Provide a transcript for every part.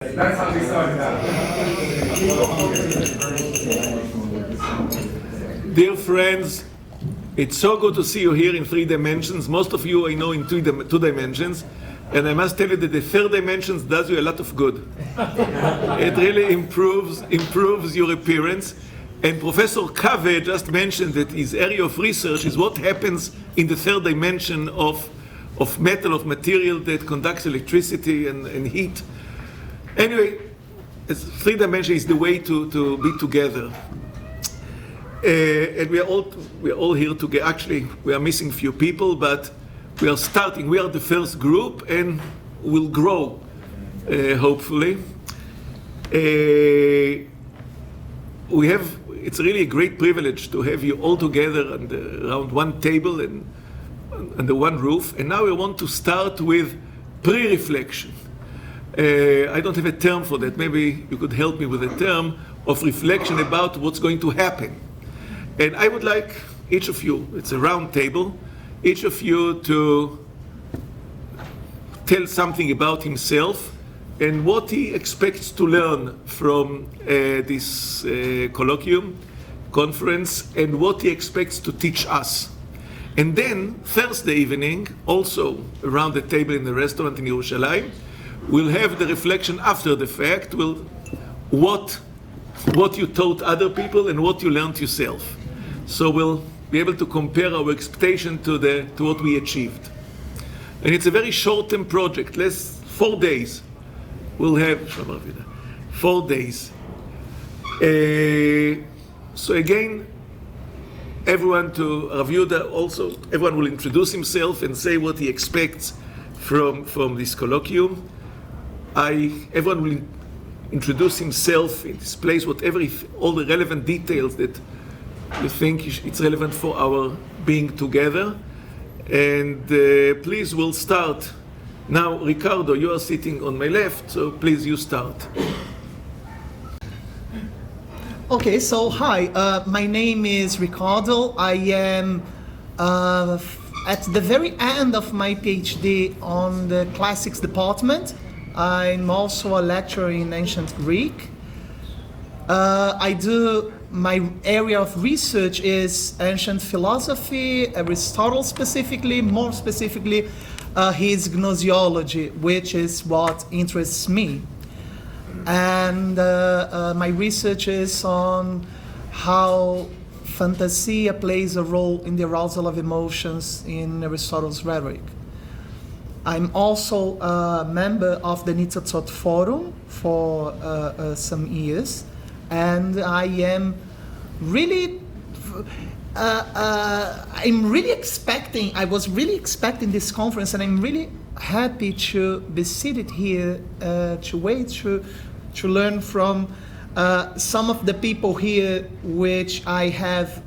That's how we started out. Dear friends, it's so good to see you here in 3 dimensions. Most of you I know in 2 dimensions. And I must tell you that the third dimension does you a lot of good. It really improves your appearance. And Professor Kave just mentioned that his area of research is what happens in the third dimension of metal, of material that conducts electricity and heat. Anyway, 3 dimension is the way to be together. And we are all here together. Actually, we are missing few people, but we are starting. We are the first group, and we'll grow, hopefully. It's really a great privilege to have you all together around one table and under one roof. And now we want to start with pre-reflection. I don't have a term for that. Maybe you could help me with a term of reflection about what's going to happen. And I would like each of you, it's a round table, each of you to tell something about himself and what he expects to learn from this colloquium, conference, and what he expects to teach us. And then Thursday evening, also around the table in the restaurant in Yerushalayim, we'll have the reflection after the fact, what you taught other people and what you learned yourself. So we'll be able to compare our expectation to what we achieved. And it's a very short-term project, 4 days. We'll have 4 days. So again, everyone to Rav Yehuda also, everyone will introduce himself and say what he expects from this colloquium. Everyone will introduce himself in this place, all the relevant details that you think it's relevant for our being together. And please, we'll start. Now, Ricardo, you are sitting on my left, so please, you start. Okay, so hi, my name is Ricardo. I am at the very end of my PhD on the classics department. I'm also a lecturer in ancient Greek. My area of research is ancient philosophy, Aristotle specifically, more specifically his gnoseology, which is what interests me. And my research is on how fantasia plays a role in the arousal of emotions in Aristotle's rhetoric. I'm also a member of the Nitzotzot Forum for some years, and I am really, I was really expecting this conference, and I'm really happy to be seated here to learn from some of the people here which I have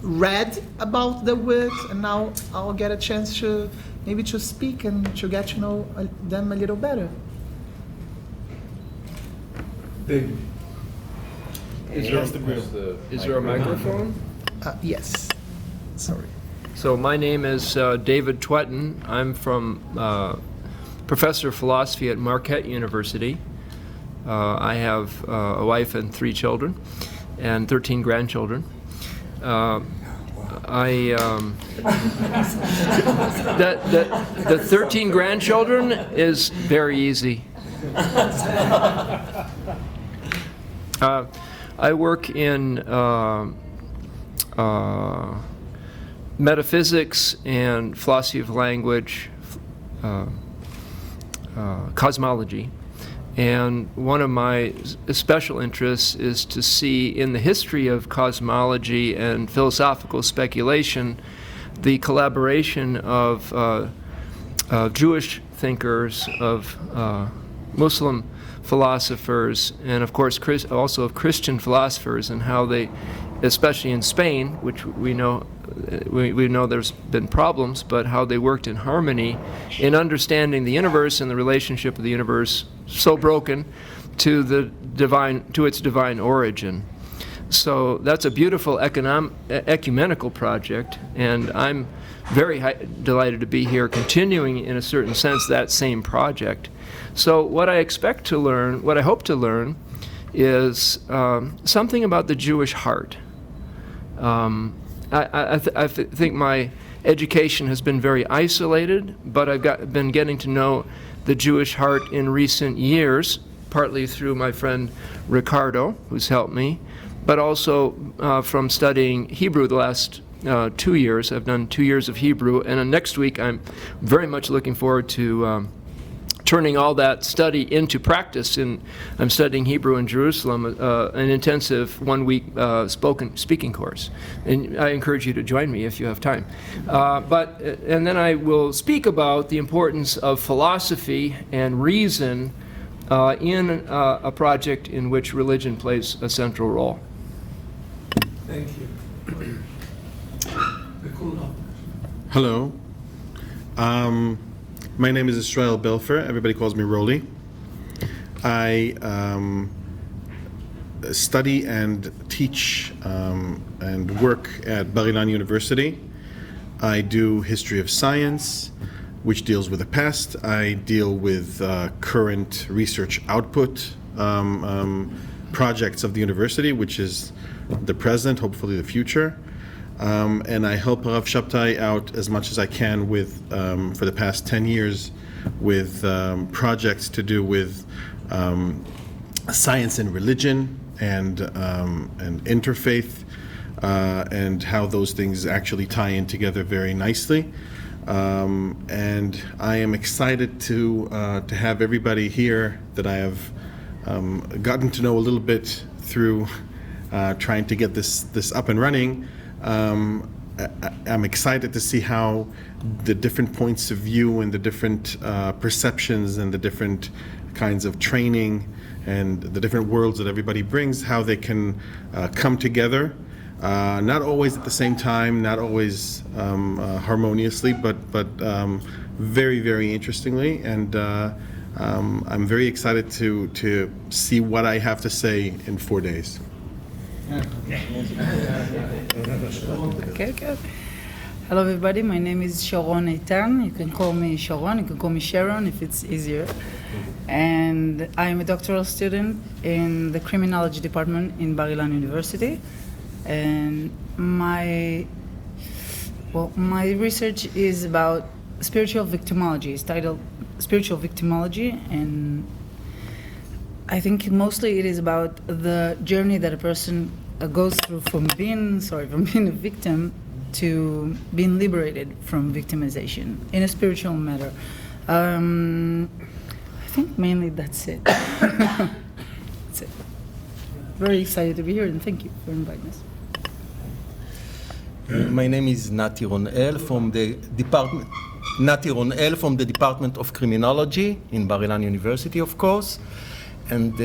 read about the work, and now I'll get a chance to speak and to get to know them a little better. Deeg. Is there a microphone? Yes. Sorry. So my name is David Twetton. I'm from professor of philosophy at Marquette University. I have a wife and 3 children and 13 grandchildren. The 13 grandchildren is very easy. I work in metaphysics and philosophy of language, cosmology. And one of my special interests is to see in the history of cosmology and philosophical speculation the collaboration of Jewish thinkers, of Muslim philosophers, and of course also of Christian philosophers, and how they, especially in Spain, which we know there's been problems, but how they worked in harmony in understanding the universe and the relationship of the universe so broken to its divine origin. So that's a beautiful ecumenical project, and I'm very delighted to be here, continuing in a certain sense that same project. So what I expect to learn, what I hope to learn, is something about the Jewish heart. I think my education has been very isolated, but I've been getting to know the Jewish heart in recent years, partly through my friend Ricardo, who's helped me, but also from studying Hebrew the last 2 years. I've done 2 years of Hebrew, and next week I'm very much looking forward to turning all that study into practice. I'm studying Hebrew in Jerusalem, an intensive 1-week speaking course. And I encourage you to join me if you have time. And then I will speak about the importance of philosophy and reason in a project in which religion plays a central role. Thank you. Hello. My name is Israel Belfer. Everybody calls me Rolly. I study and teach and work at Bar-Ilan University. I do history of science, which deals with the past. I deal with current research output projects of the university, which is the present, hopefully the future. And I help Rav Shabtai out as much as I can with, for the past 10 years, with projects to do with science and religion and interfaith, and how those things actually tie in together very nicely. And I am excited to have everybody here that I have gotten to know a little bit through trying to get this up and running. I'm excited to see how the different points of view and the different perceptions and the different kinds of training and the different worlds that everybody brings, how they can come together, not always at the same time, not always harmoniously, but very, very interestingly. And I'm very excited to see what I have to say in 4 days. Okay. Hello, everybody. My name is Sharon Eitan. You can call me Sharon. You can call me Sharon if it's easier. And I'm a doctoral student in the criminology department in Bar-Ilan University. And my research is about spiritual victimology. It's titled Spiritual Victimology, and I think mostly it is about the journey that a person goes through from being a victim to being liberated from victimization in a spiritual matter. I think mainly that's it. That's it. Very excited to be here, and thank you for inviting us. My name is Nati Ronel from the Department of Criminology in Bar-Ilan University, of course. And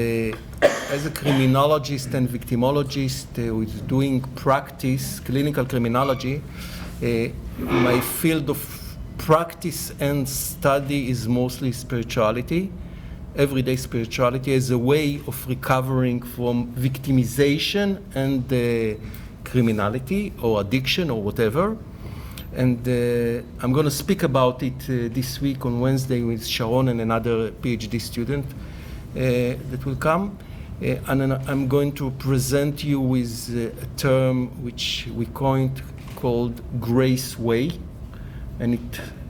as a criminologist and victimologist with doing practice, clinical criminology, my field of practice and study is mostly spirituality, everyday spirituality as a way of recovering from victimization and criminality or addiction or whatever. And I'm going to speak about it this week on Wednesday with Sharon and another PhD student that will come. And then I'm going to present you with a term which we coined called Grace Way. And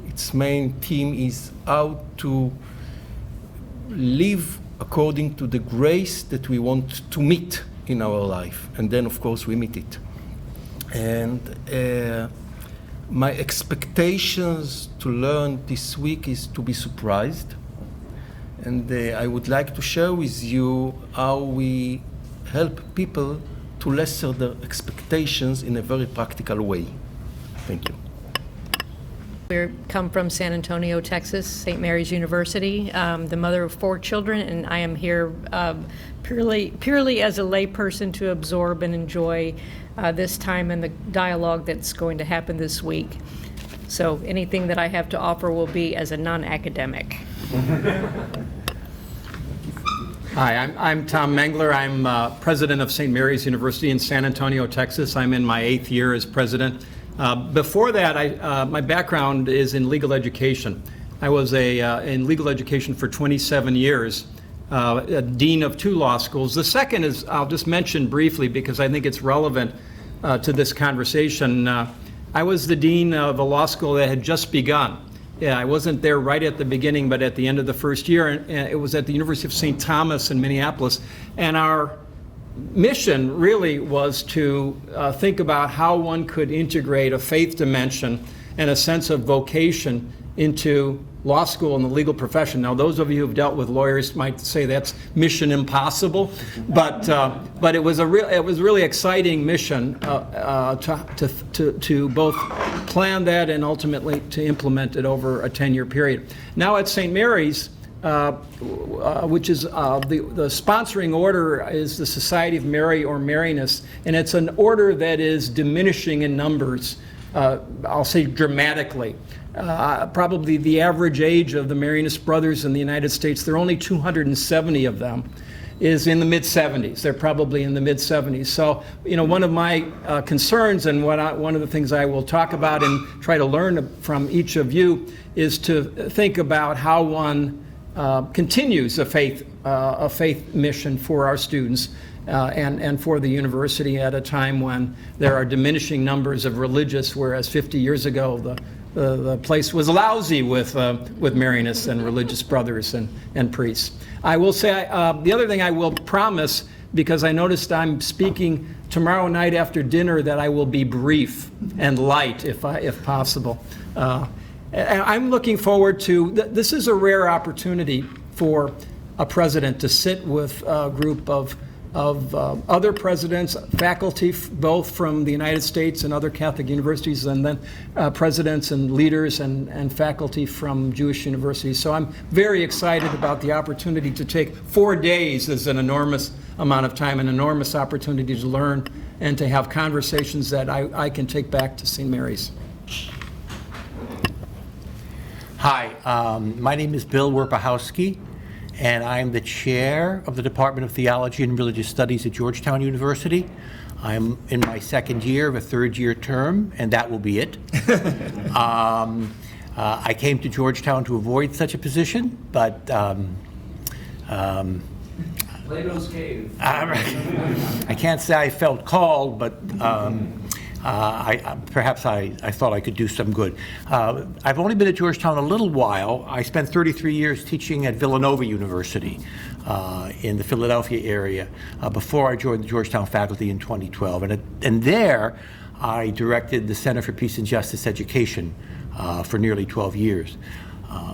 its main theme is how to live according to the grace that we want to meet in our life. And then, of course, we meet it. And my expectations to learn this week is to be surprised. And I would like to share with you how we help people to lessen their expectations in a very practical way. Thank you. We come from San Antonio, Texas, St. Mary's University, the mother of 4 children, and I am here purely as a layperson to absorb and enjoy this time and the dialogue that's going to happen this week. So anything that I have to offer will be as a non-academic. Hi, I'm Tom Mengler. I'm president of St. Mary's University in San Antonio, Texas. I'm in my 8th year as president. Before that, my background is in legal education. I was in legal education for 27 years, a dean of 2 law schools. The second is, I'll just mention briefly because I think it's relevant to this conversation. I was the dean of a law school that had just begun. Yeah, I wasn't there right at the beginning, but at the end of the first year, and it was at the University of St. Thomas in Minneapolis. And our mission really was to think about how one could integrate a faith dimension and a sense of vocation into law school and the legal profession. Now, those of you who've dealt with lawyers might say that's mission impossible, but it was really exciting mission to both plan that and ultimately to implement it over a 10-year period. Now at St. Mary's, which is the sponsoring order is the Society of Mary or Mariness, and it's an order that is diminishing in numbers, I'll say dramatically. Probably the average age of the Mariness brothers in the United States, there are only 270 of them, is in the mid-70s. They're probably in the mid-70s. So, one of my concerns and one of the things I will talk about and try to learn from each of you is to think about how one continues a faith mission for our students and for the university at a time when there are diminishing numbers of religious, whereas 50 years ago the place was lousy with Mariness and religious brothers and priests. I will say the other thing I will promise, because I noticed I'm speaking tomorrow night after dinner, that I will be brief and light if possible. I'm looking forward to, this is a rare opportunity for a president to sit with a group of other presidents, faculty, both from the United States and other Catholic universities, and then presidents and leaders and faculty from Jewish universities. So I'm very excited about the opportunity to take 4 days as an enormous amount of time, an enormous opportunity to learn and to have conversations that I can take back to St. Mary's. Hi, my name is Bill Werpahowski, and I'm the chair of the Department of Theology and Religious Studies at Georgetown University. I'm in my 2nd year of a 3rd-year term, and that will be it. I came to Georgetown to avoid such a position, but Plato's cave. I can't say I felt called, but perhaps I thought I could do some good. I've only been at Georgetown a little while. I spent 33 years teaching at Villanova University in the Philadelphia area before I joined the Georgetown faculty in 2012. And there I directed the Center for Peace and Justice Education for nearly 12 years.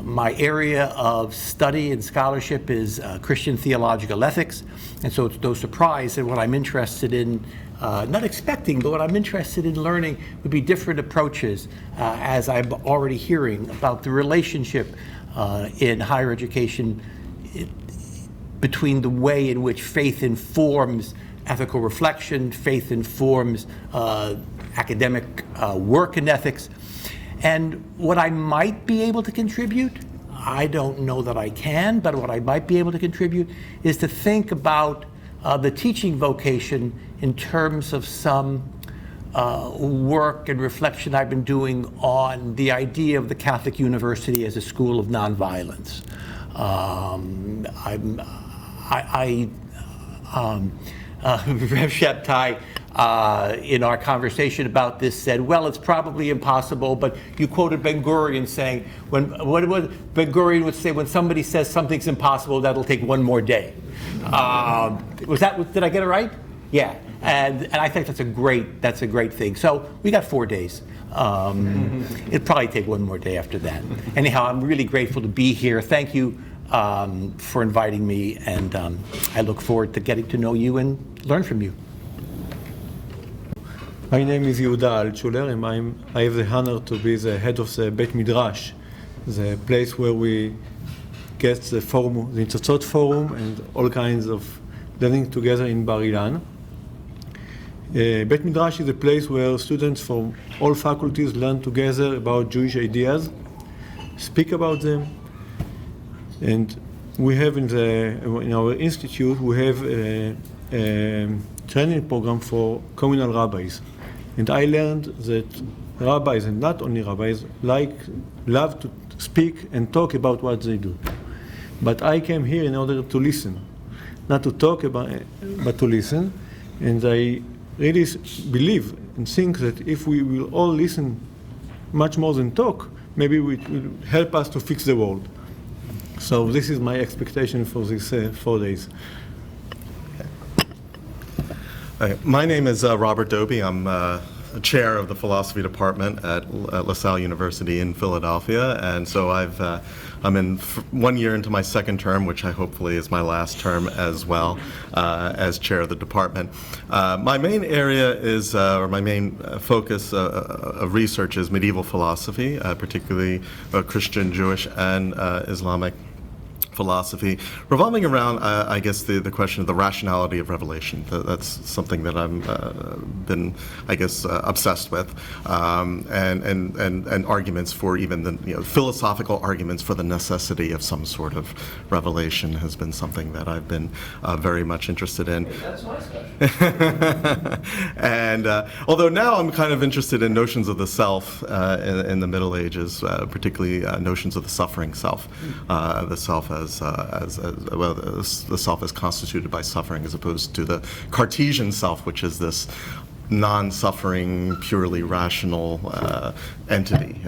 My area of study and scholarship is Christian theological ethics, and so it's no surprise that what I'm interested in, not expecting, but what I'm interested in learning would be different approaches, as I'm already hearing about the relationship in higher education between the way in which faith informs ethical reflection, faith informs academic work in ethics. And what I might be able to contribute, I don't know that I can, but what I might be able to contribute is to think about the teaching vocation in terms of some work and reflection I've been doing on the idea of the Catholic University as a school of nonviolence. Rev Shabtai, in our conversation about this, said, well, it's probably impossible, but you quoted Ben-Gurion saying, what Ben-Gurion would say, when somebody says something's impossible, that'll take 1 more day. Did I get it right? Yeah, and I think that's a great thing. So we got 4 days. It'll probably take 1 more day after that. Anyhow, I'm really grateful to be here. Thank you for inviting me, and I look forward to getting to know you and learn from you. My name is Yehuda Altshuler, and I have the honor to be the head of the Beit Midrash, the place where we get the forum, the Nitzotzot Forum, and all kinds of learning together in Bar-Ilan. Beit Midrash is a place where students from all faculties learn together about Jewish ideas, speak about them, and we have in our institute, we have a training program for communal rabbis. And I learned that rabbis, and not only rabbis, love to speak and talk about what they do. But I came here in order to listen, not to talk about it, but to listen. And I really believe and think that if we will all listen much more than talk, maybe it will help us to fix the world. So this is my expectation for these 4 days. My name is Robert Doby. I'm chair of the philosophy department at LaSalle University in Philadelphia, and so I'm in 1 year into my second term, which I hopefully is my last term as well, as chair of the department. My main area is, or my main focus of research is medieval philosophy, particularly Christian, Jewish, and Islamic philosophy, revolving around, I guess, the question of the rationality of revelation. That's something that I'm been, I guess, obsessed with, and arguments for even the philosophical arguments for the necessity of some sort of revelation has been something that I've been very much interested in. That's my specialty. And although now I'm kind of interested in notions of the self in the Middle Ages, particularly notions of the suffering self, the self as the self is constituted by suffering, as opposed to the Cartesian self, which is this non-suffering, purely rational entity,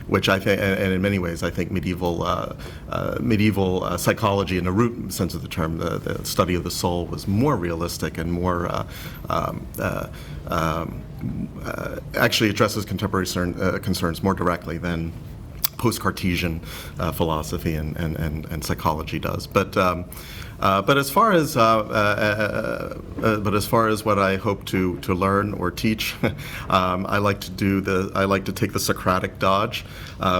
which I think, and in many ways, I think medieval psychology, in the root sense of the term, the study of the soul, was more realistic and more actually addresses contemporary concerns more directly than post-Cartesian philosophy and psychology does. But as far as what I hope to learn or teach, I like to take the Socratic dodge,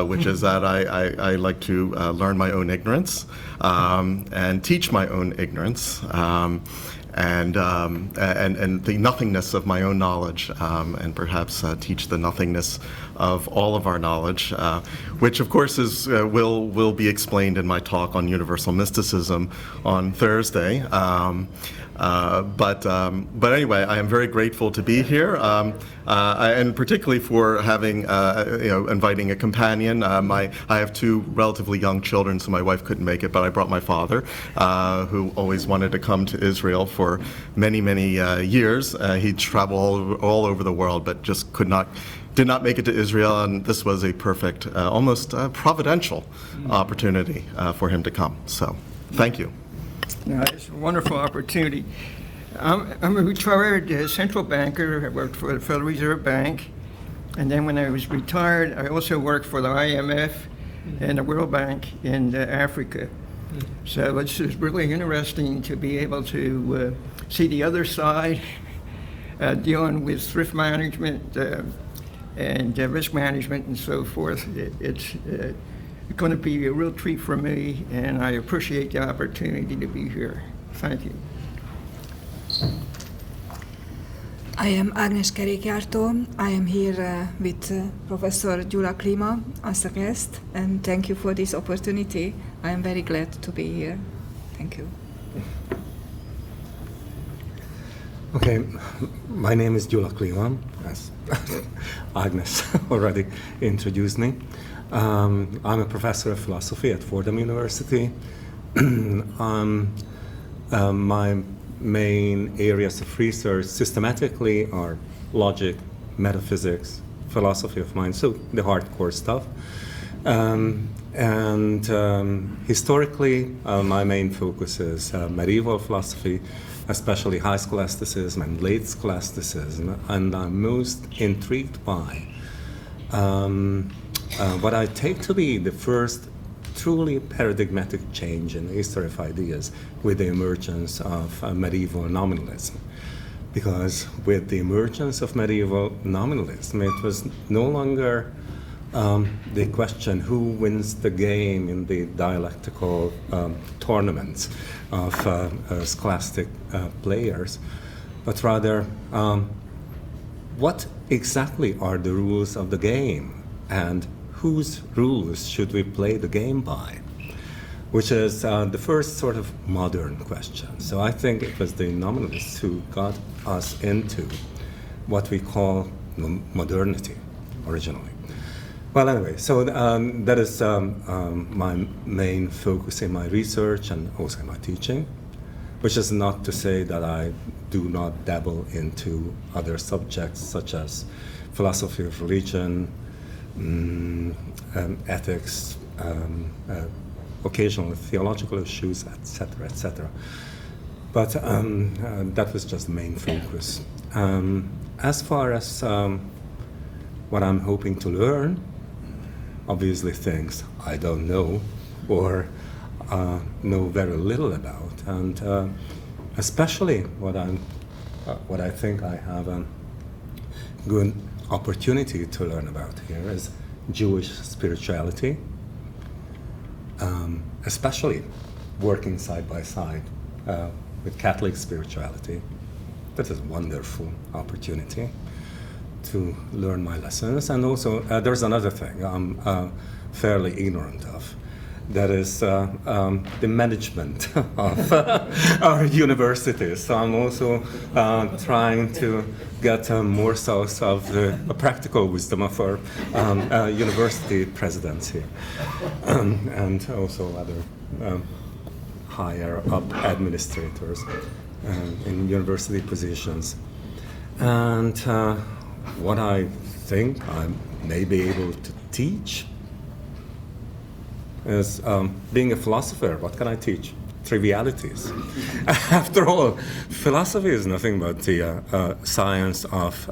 which is that I like to learn my own ignorance and teach my own ignorance. And the nothingness of my own knowledge, and perhaps teach the nothingness of all of our knowledge, which of course will be explained in my talk on universal mysticism on Thursday. But anyway, I am very grateful to be here, and particularly for having, inviting a companion. I have two relatively young children, so my wife couldn't make it, but I brought my father, who always wanted to come to Israel for many, many years. He'd travel all over the world, but just did not make it to Israel, and this was a perfect, almost providential opportunity for him to come. So, thank you. No, it's a wonderful opportunity. I'm a retired central banker. I worked for the Federal Reserve Bank. And then when I was retired, I also worked for the IMF and the World Bank in Africa. So it's really interesting to be able to see the other side, dealing with thrift management and risk management and so forth. It's going to be a real treat for me, and I appreciate the opportunity to be here. Thank you. I am Agnes Kerékjártó. I am here with Professor Gyula Klima as a guest, and thank you for this opportunity. I am very glad to be here. Thank you. Okay, my name is Gyula Klima, as Agnes already introduced me. I'm a professor of philosophy at Fordham University. My main areas of research systematically are logic, metaphysics, philosophy of mind, so the hardcore stuff. Historically, my main focus is medieval philosophy, especially high scholasticism and late scholasticism, and I'm most intrigued by what I take to be the first truly paradigmatic change in the history of ideas with the emergence of medieval nominalism. Because with the emergence of medieval nominalism, it was no longer the question who wins the game in the dialectical tournaments of scholastic players, but rather what exactly are the rules of the game, and whose rules should we play the game by? which is the first sort of modern question. So I think it was the nominalists who got us into what we call modernity originally. Well, anyway, so that is my main focus in my research and also in my teaching, which is not to say that I do not dabble into other subjects such as philosophy of religion, ethics, occasional theological issues, etc., etc. But that was just the main focus. As far as what I'm hoping to learn, obviously things I don't know or know very little about, and especially what I think I have a good opportunity to learn about here is Jewish spirituality, especially working side by side with Catholic spirituality. That is a wonderful opportunity to learn my lessons. And also, there's another thing I'm fairly ignorant of. That is the management of our universities. So I'm also trying to get more source of the practical wisdom of our university presidents here, and also other higher up administrators in university positions. And what I think I may be able to teach is being a philosopher. What can I teach? Trivialities. After all, philosophy is nothing but the science of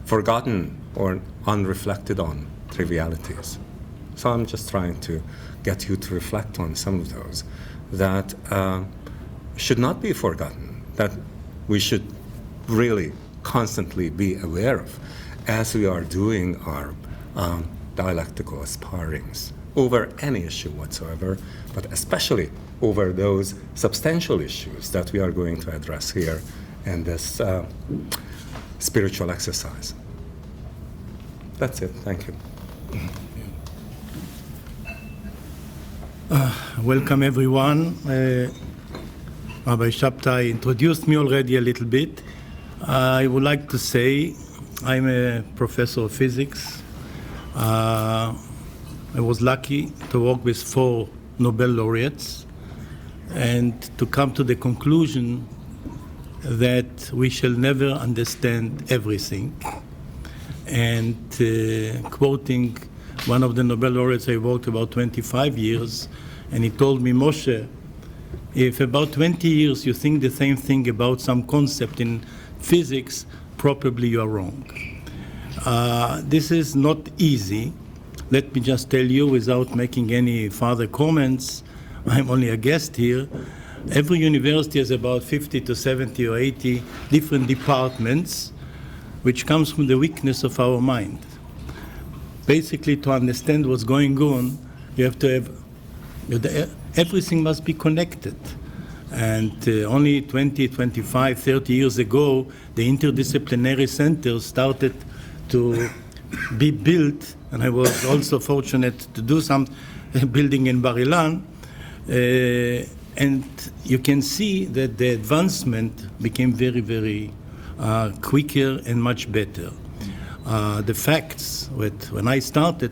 forgotten or unreflected on trivialities. So I'm just trying to get you to reflect on some of those that should not be forgotten, that we should really constantly be aware of as we are doing our dialectical sparrings over any issue whatsoever, but especially over those substantial issues that we are going to address here in this spiritual exercise. That's it. Thank you. Welcome, everyone. Rabbi Shabtai introduced me already a little bit. I would like to say I'm a professor of physics. I was lucky to work with 4 Nobel laureates and to come to the conclusion that we shall never understand everything. And quoting one of the Nobel laureates, I worked about 25 years, and he told me, Moshe, if about 20 years you think the same thing about some concept in physics, probably you are wrong. This is not easy. Let me just tell you, without making any further comments, I'm only a guest here. Every university has about 50 to 70 or 80 different departments, which comes from the weakness of our mind. Basically, to understand what's going on, you have to have, everything must be connected. And only 20, 25, 30 years ago, the interdisciplinary centers started to be built, and I was also fortunate to do some building in Bar-Ilan, and you can see that the advancement became very, very quicker and much better. The facts, when I started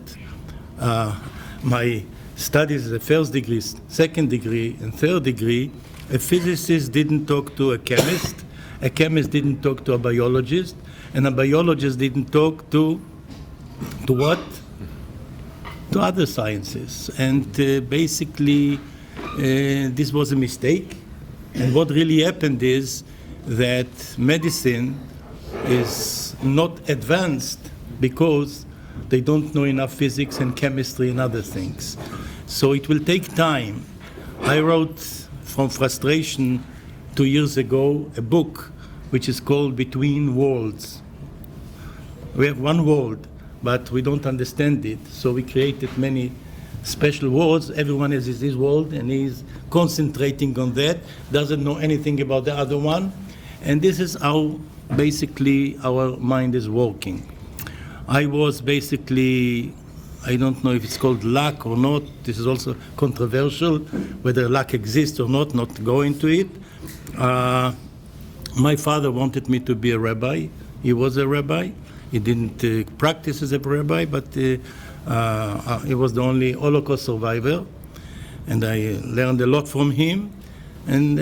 my studies, the first degree, second degree, and third degree, a physicist didn't talk to a chemist didn't talk to a biologist, and a biologist didn't talk to what? To other sciences. And basically, this was a mistake. And what really happened is that medicine is not advanced because they don't know enough physics and chemistry and other things. So it will take time. I wrote, from frustration, 2 years ago, a book which is called Between Worlds. We have one world, but we don't understand it, so we created many special worlds. Everyone has his world, and he's concentrating on that, doesn't know anything about the other one, and this is how basically our mind is working. I I don't know if it's called luck or not. This is also controversial, whether luck exists or not go into it. My father wanted me to be a rabbi. He was a rabbi. He didn't practice as a rabbi, but he was the only Holocaust survivor. And I learned a lot from him. And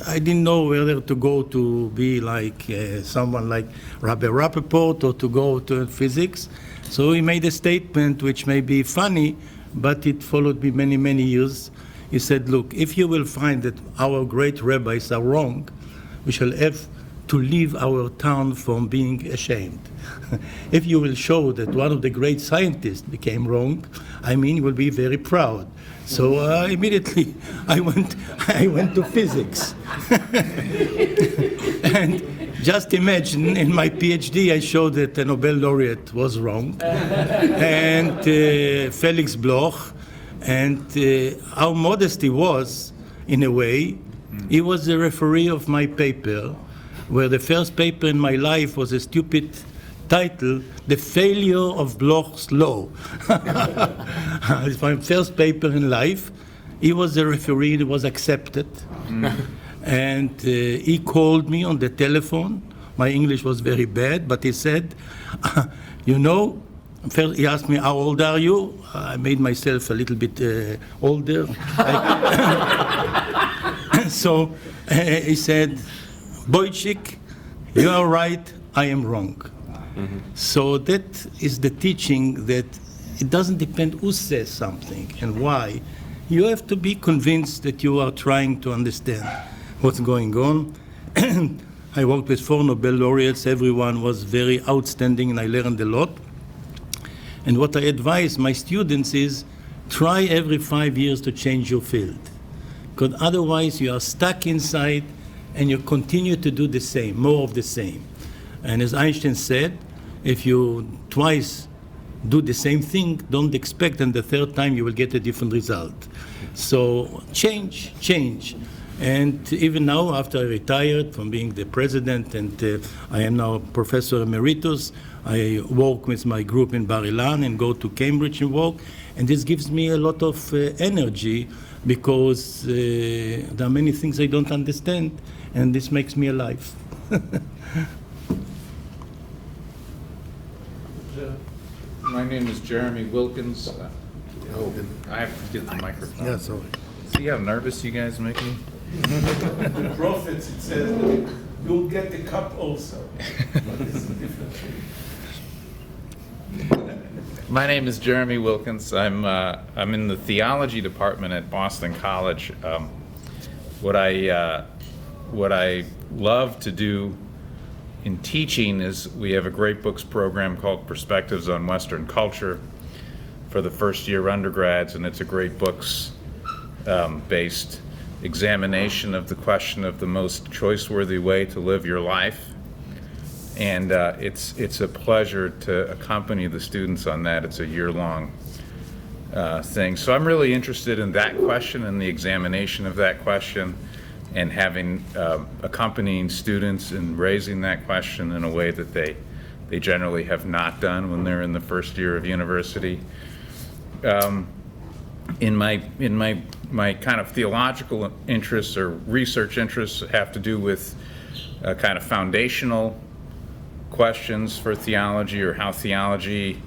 I didn't know whether to go to be like someone like Rabbi Rappaport or to go to physics. So he made a statement which may be funny, but it followed me many, many years. He said, look, if you will find that our great rabbis are wrong, we shall have to leave our town from being ashamed. If you will show that one of the great scientists became wrong, you will be very proud. So immediately I went to physics. And just imagine, in my PhD, I showed that the Nobel laureate was wrong, and Felix Bloch, and how modest he was, in a way. He was the referee of my paper, where the first paper in my life was a stupid title, The Failure of Bloch's Law. It's my first paper in life. He was the referee, it was accepted. And he called me on the telephone. My English was very bad, but he said, first he asked me, how old are you? I made myself a little bit older. So he said, Boychik, you are right, I am wrong. Mm-hmm. So that is the teaching, that it doesn't depend who says something and why. You have to be convinced that you are trying to understand what's going on. I worked with 4 Nobel laureates. Everyone was very outstanding, and I learned a lot. And what I advise my students is, try every 5 years to change your field. Because otherwise you are stuck inside and you continue to do the same, more of the same. And as Einstein said, if you twice do the same thing, don't expect and the third time you will get a different result. So change. And even now, after I retired from being the president, and I am now Professor Emeritus, I work with my group in Bar-Ilan and go to Cambridge and work. And this gives me a lot of energy, because there are many things I don't understand, and this makes me alive. My name is Jeremy Wilkins. I have to get the microphone. Yeah, sorry. See how nervous you guys make me? The prophets, it says, you'll get the cup also. But it's a different thing. My name is Jeremy Wilkins. I'm in the theology department at Boston College. What I love to do in teaching is, we have a great books program called Perspectives on Western Culture for the first-year undergrads, and it's a great books based examination of the question of the most choice-worthy way to live your life. And it's a pleasure to accompany the students on that. It's a year-long thing. So I'm really interested in that question and the examination of that question, and having accompanying students in raising that question in a way that they generally have not done when they're in the first year of university. In my kind of theological interests or research interests have to do with kind of foundational questions for theology, or how theology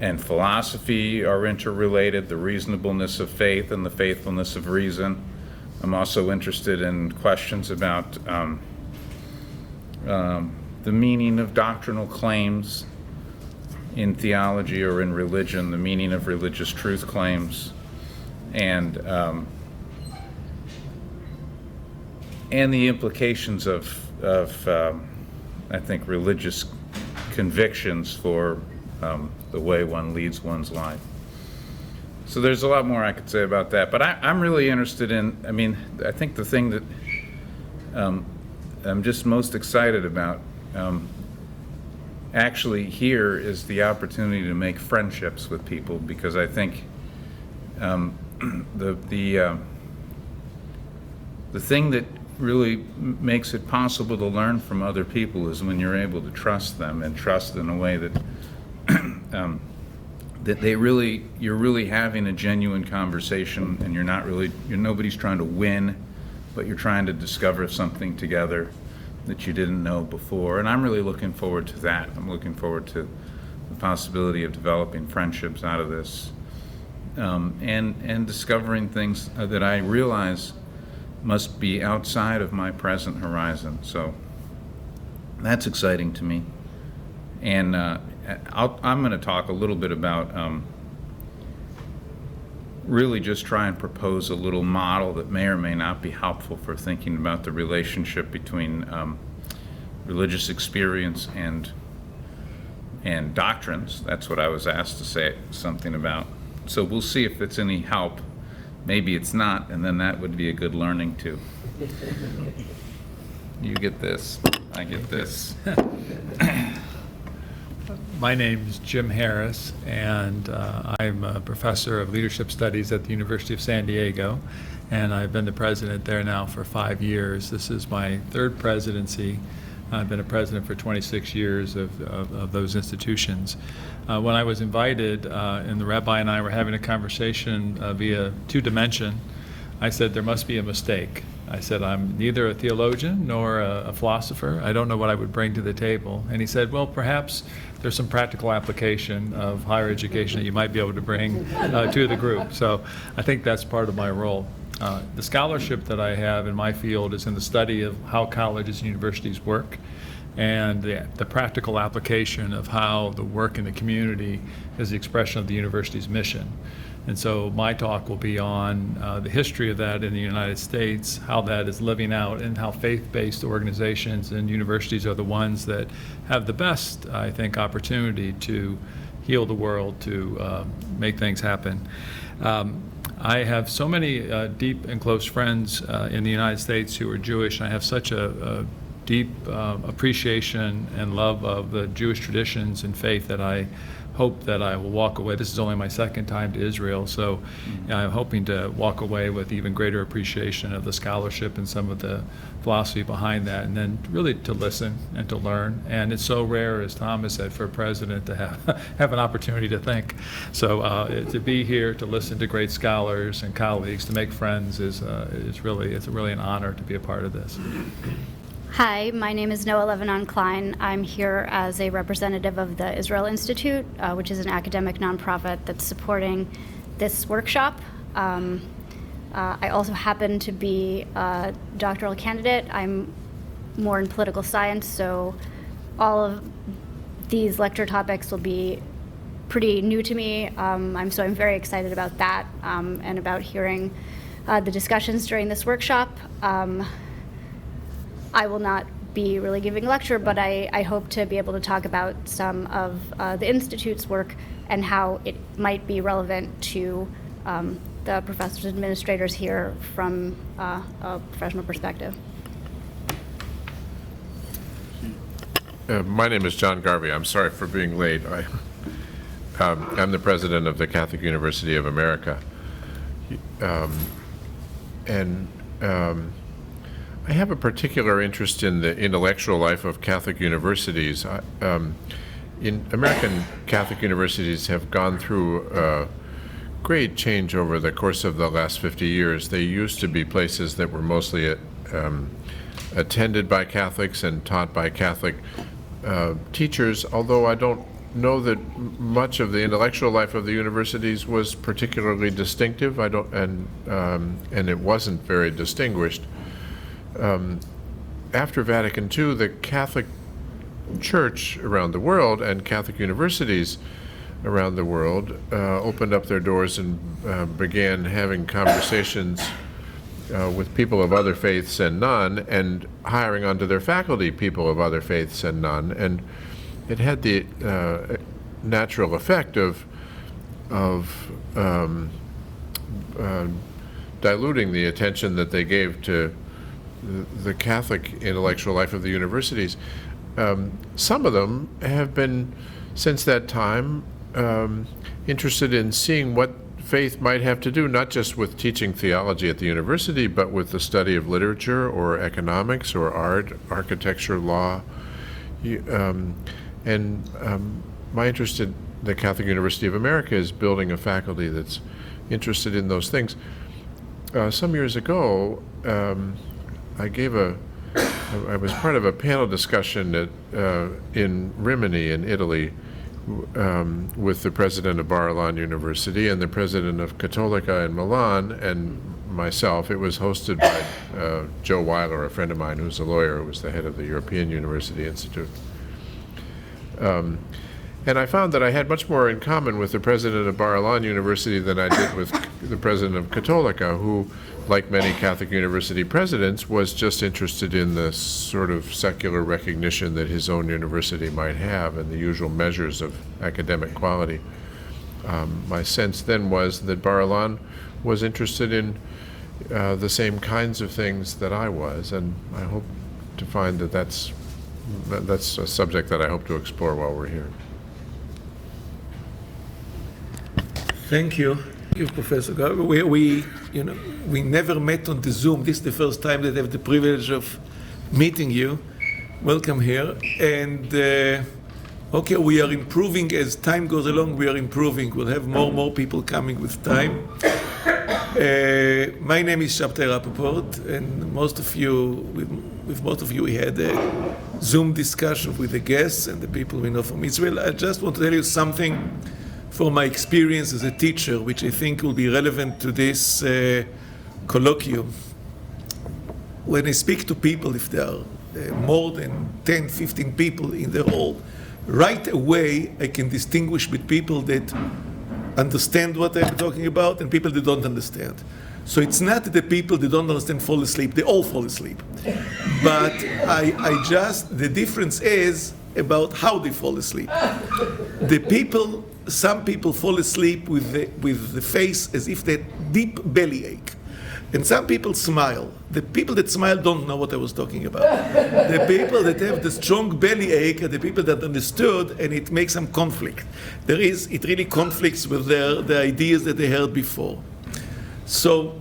and philosophy are interrelated, the reasonableness of faith and the faithfulness of reason. I'm also interested in questions about the meaning of doctrinal claims in theology or in religion, the meaning of religious truth claims, and the implications of I think, religious convictions for the way one leads one's life. So there's a lot more I could say about that, but I'm really interested in, I think the thing that I'm just most excited about actually here is the opportunity to make friendships with people, because I think the thing that really makes it possible to learn from other people is when you're able to trust them, and trust in a way that that you're really having a genuine conversation, and nobody's trying to win, but you're trying to discover something together that you didn't know before. And I'm really looking forward to that. I'm looking forward to the possibility of developing friendships out of this, and discovering things that I realize must be outside of my present horizon. So that's exciting to me. And I'm going to talk a little bit about really just try and propose a little model that may or may not be helpful for thinking about the relationship between religious experience and doctrines. That's what I was asked to say something about. So we'll see if it's any help. Maybe it's not, and then that would be a good learning too. You get this, I get this. My name is Jim Harris, and I'm a professor of leadership studies at the University of San Diego, and I've been the president there now for 5 years. This is my third presidency. I've been a president for 26 years of those institutions. When I was invited, and the Rabbi and I were having a conversation via two-dimension, I said there must be a mistake. I said, I'm neither a theologian nor a philosopher. I don't know what I would bring to the table. And he said, well, perhaps there's some practical application of higher education that you might be able to bring to the group. So I think that's part of my role. The scholarship that I have in my field is in the study of how colleges and universities work, and the practical application of how the work in the community is the expression of the university's mission. And so my talk will be on the history of that in the United States, how that is living out, and how faith-based organizations and universities are the ones that have the best, I think, opportunity to heal the world, to make things happen. I have so many deep and close friends in the United States who are Jewish, and I have such a deep appreciation and love of the Jewish traditions and faith that I hope that I will walk away. This is only my second time to Israel, so I'm hoping to walk away with even greater appreciation of the scholarship and some of the philosophy behind that, and then really to listen and to learn. And it's so rare, as Thomas said, for a president to have an opportunity to think. So to be here, to listen to great scholars and colleagues, to make friends it's really an honor to be a part of this. Hi, my name is Noah Levanon Klein. I'm here as a representative of the Israel Institute, which is an academic nonprofit that's supporting this workshop. I also happen to be a doctoral candidate. I'm more in political science, so all of these lecture topics will be pretty new to me. I'm very excited about that and about hearing the discussions during this workshop. I will not be really giving a lecture, but I hope to be able to talk about some of the Institute's work and how it might be relevant to the professors and administrators here from a professional perspective. My name is John Garvey. I'm sorry for being late. I'm the president of the Catholic University of America. I have a particular interest in the intellectual life of Catholic universities. American Catholic universities have gone through great change over the course of the last 50 years. They used to be places that were mostly attended by Catholics and taught by Catholic teachers, although I don't know that much of the intellectual life of the universities was particularly distinctive. And it wasn't very distinguished. After Vatican II, the Catholic Church around the world and Catholic universities around the world opened up their doors and began having conversations with people of other faiths and none, and hiring onto their faculty people of other faiths and none. And it had the natural effect of diluting the attention that they gave to the Catholic intellectual life of the universities. Some of them have been, since that time, interested in seeing what faith might have to do, not just with teaching theology at the university, but with the study of literature or economics or art, architecture, law. My interest the Catholic University of America is building a faculty that's interested in those things. Some years ago, I was part of a panel discussion in Rimini in Italy with the president of Bar-Ilan University and the president of Cattolica in Milan and myself. It was hosted by Joe Weiler, a friend of mine who's a lawyer, who was the head of the European University Institute. And I found that I had much more in common with the president of Bar-Ilan University than I did with the president of Cattolica, who, like many Catholic university presidents, was just interested in the sort of secular recognition that his own university might have and the usual measures of academic quality. My sense then was that Bar-Ilan was interested in the same kinds of things that I was, and I hope to find that that's a subject that I hope to explore while we're here. Thank you. Thank you, Professor. We never met on the Zoom. This is the first time that I have the privilege of meeting you. Welcome here. And okay, we are improving as time goes along. We are improving. We'll have more people coming with time. My name is Rappaport, and with most of you, we had a Zoom discussion with the guests and the people we know from Israel. I just want to tell you something from my experience as a teacher, which I think will be relevant to this colloquium. When I speak to people, if there are more than 10, 15 people in the hall, right away I can distinguish between people that understand what I'm talking about and people that don't understand. So it's not that the people that don't understand fall asleep, they all fall asleep. But the difference is about how they fall asleep. Some people fall asleep with the face as if they had deep bellyache. And some people smile. The people that smile don't know what I was talking about. The people that have the strong bellyache are the people that understood, and it makes some conflict. It really conflicts with the ideas that they heard before. So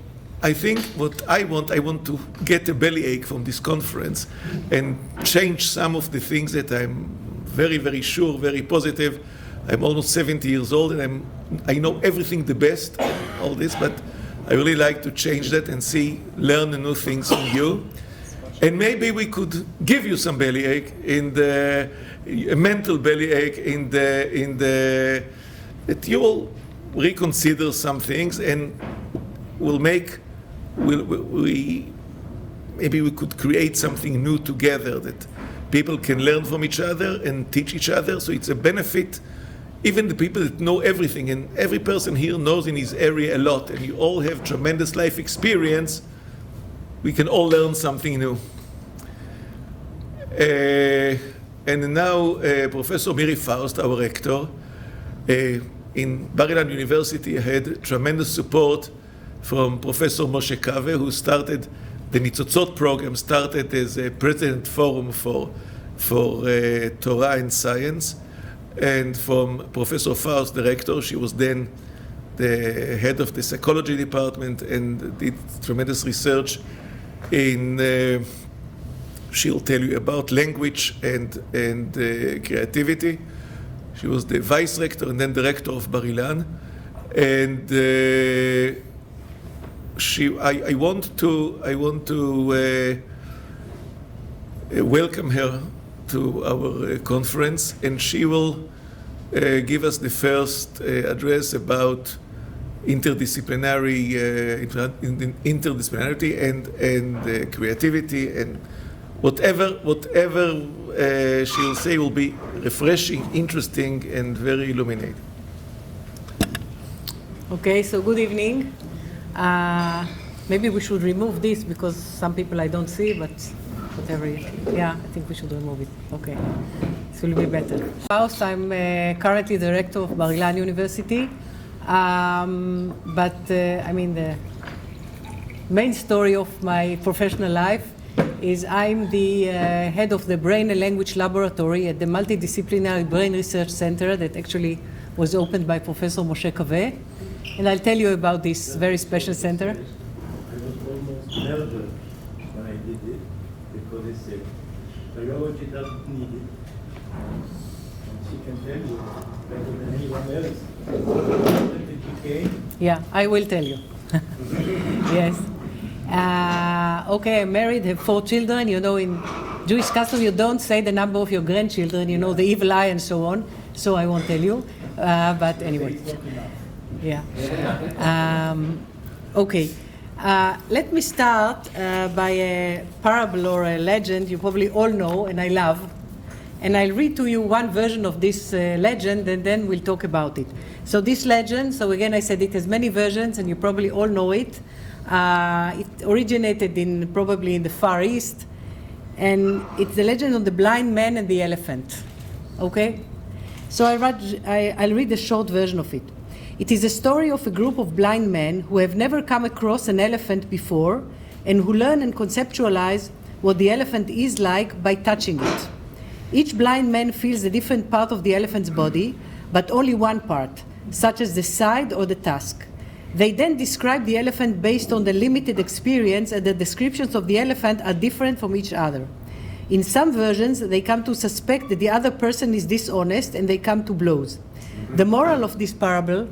I think what I want to get a bellyache from this conference and change some of the things that I'm very, very sure, very positive. I'm almost 70 years old, and I know everything the best, all this, but I really like to change that and learn new things from you. And maybe we could give you some bellyache a mental bellyache that you will reconsider some things, and maybe we could create something new together that people can learn from each other and teach each other. So it's a benefit. Even the people that know everything, and every person here knows in his area a lot, and you all have tremendous life experience, we can all learn something new. And now Professor Miri Faust, our rector, in Bar-Ilan University had tremendous support from Professor Moshe Kave, who started the Nitzotzot program, started as a president forum for Torah and science. And from Professor Faust, the rector, she was then the head of the psychology department and did tremendous research in, she'll tell you about language and creativity. She was the vice rector and then the rector of Bar-Ilan. And I want to welcome her to our conference, and she will give us the first address about interdisciplinarity and creativity, and whatever she'll say will be refreshing, interesting, and very illuminating. Okay, so good evening. Maybe we should remove this because some people I don't see, but whatever. Yeah, I think we should remove it. Okay, this will be better. Faust, I'm currently the rector of Bar-Ilan University, I mean the main story of my professional life is I'm the head of the Brain and Language Laboratory at the Multidisciplinary Brain Research Center that actually was opened by Professor Moshe Kave, and I'll tell you about this very special center. I was almost nervous when I did it because it's biology doesn't need it. She can tell you better than anyone else. Yeah, I will tell you. Yes. Okay, I'm married, have 4 children. You know, in Jewish custom, you don't say the number of your grandchildren, you know, the evil eye and so on. So I won't tell you. But anyway. Yeah. Okay. Let me start by a parable or a legend you probably all know and I love. And I'll read to you one version of this legend and then we'll talk about it. So this legend, so again I said it has many versions and you probably all know it. It originated probably in the Far East. And it's the legend of the blind man and the elephant. Okay? So I'll read the short version of it. It is a story of a group of blind men who have never come across an elephant before and who learn and conceptualize what the elephant is like by touching it. Each blind man feels a different part of the elephant's body, but only one part, such as the side or the tusk. They then describe the elephant based on the limited experience, and the descriptions of the elephant are different from each other. In some versions, they come to suspect that the other person is dishonest and they come to blows. The moral of this parable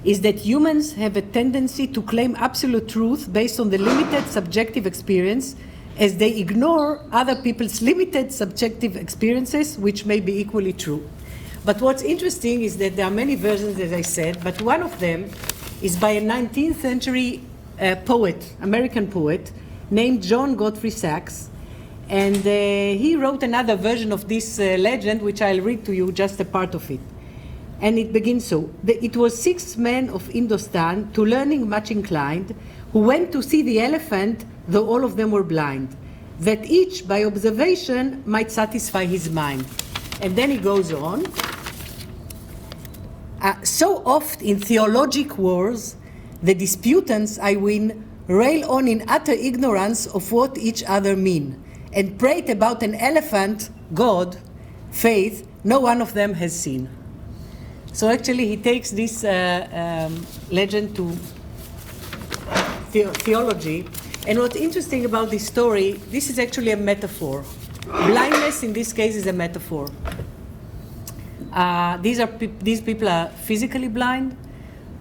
is that humans have a tendency to claim absolute truth based on the limited subjective experience, as they ignore other people's limited subjective experiences, which may be equally true. But what's interesting is that there are many versions, as I said, but one of them is by a 19th century poet, American poet, named John Godfrey Sachs. And he wrote another version of this legend, which I'll read to you just a part of it. And it begins so. It was 6 men of Hindustan, to learning much inclined, who went to see the elephant, though all of them were blind, that each by observation might satisfy his mind. And then he goes on. So oft in theologic wars, the disputants, I win, rail on in utter ignorance of what each other mean, and prate about an elephant, God, faith, no one of them has seen. So actually he takes this legend to theology. And what's interesting about this story, this is actually a metaphor. Blindness in this case is a metaphor. These people are physically blind,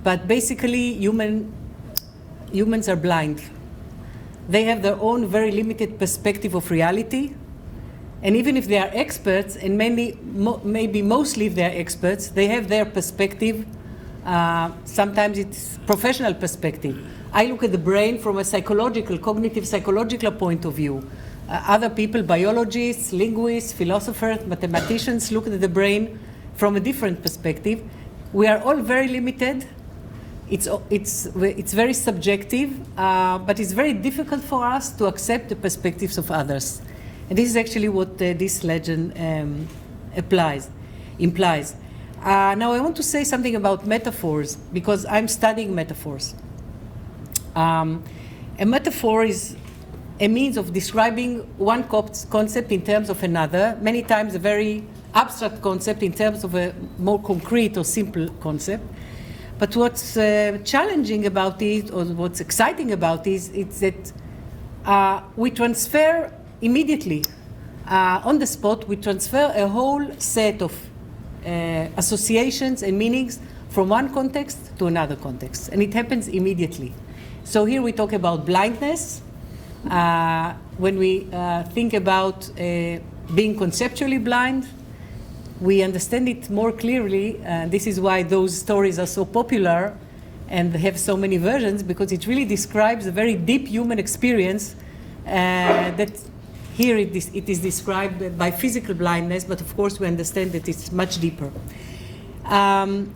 but basically humans are blind. They have their own very limited perspective of reality. And even if they are experts, and maybe mostly if they are experts, they have their perspective. Sometimes it's professional perspective. I look at the brain from a cognitive psychological point of view. Other people, biologists, linguists, philosophers, mathematicians, look at the brain from a different perspective. We are all very limited. It's very subjective, but it's very difficult for us to accept the perspectives of others. And this is actually what this legend implies. Now I want to say something about metaphors, because I'm studying metaphors. A metaphor is a means of describing one concept in terms of another, many times a very abstract concept in terms of a more concrete or simple concept. But what's challenging about it, or what's exciting about it, is that we transfer immediately, on the spot, we transfer a whole set of associations and meanings from one context to another context, and it happens immediately. So here we talk about blindness. When we think about being conceptually blind, we understand it more clearly. This is why those stories are so popular and have so many versions, because it really describes a very deep human experience that here it is described by physical blindness, but of course we understand that it's much deeper.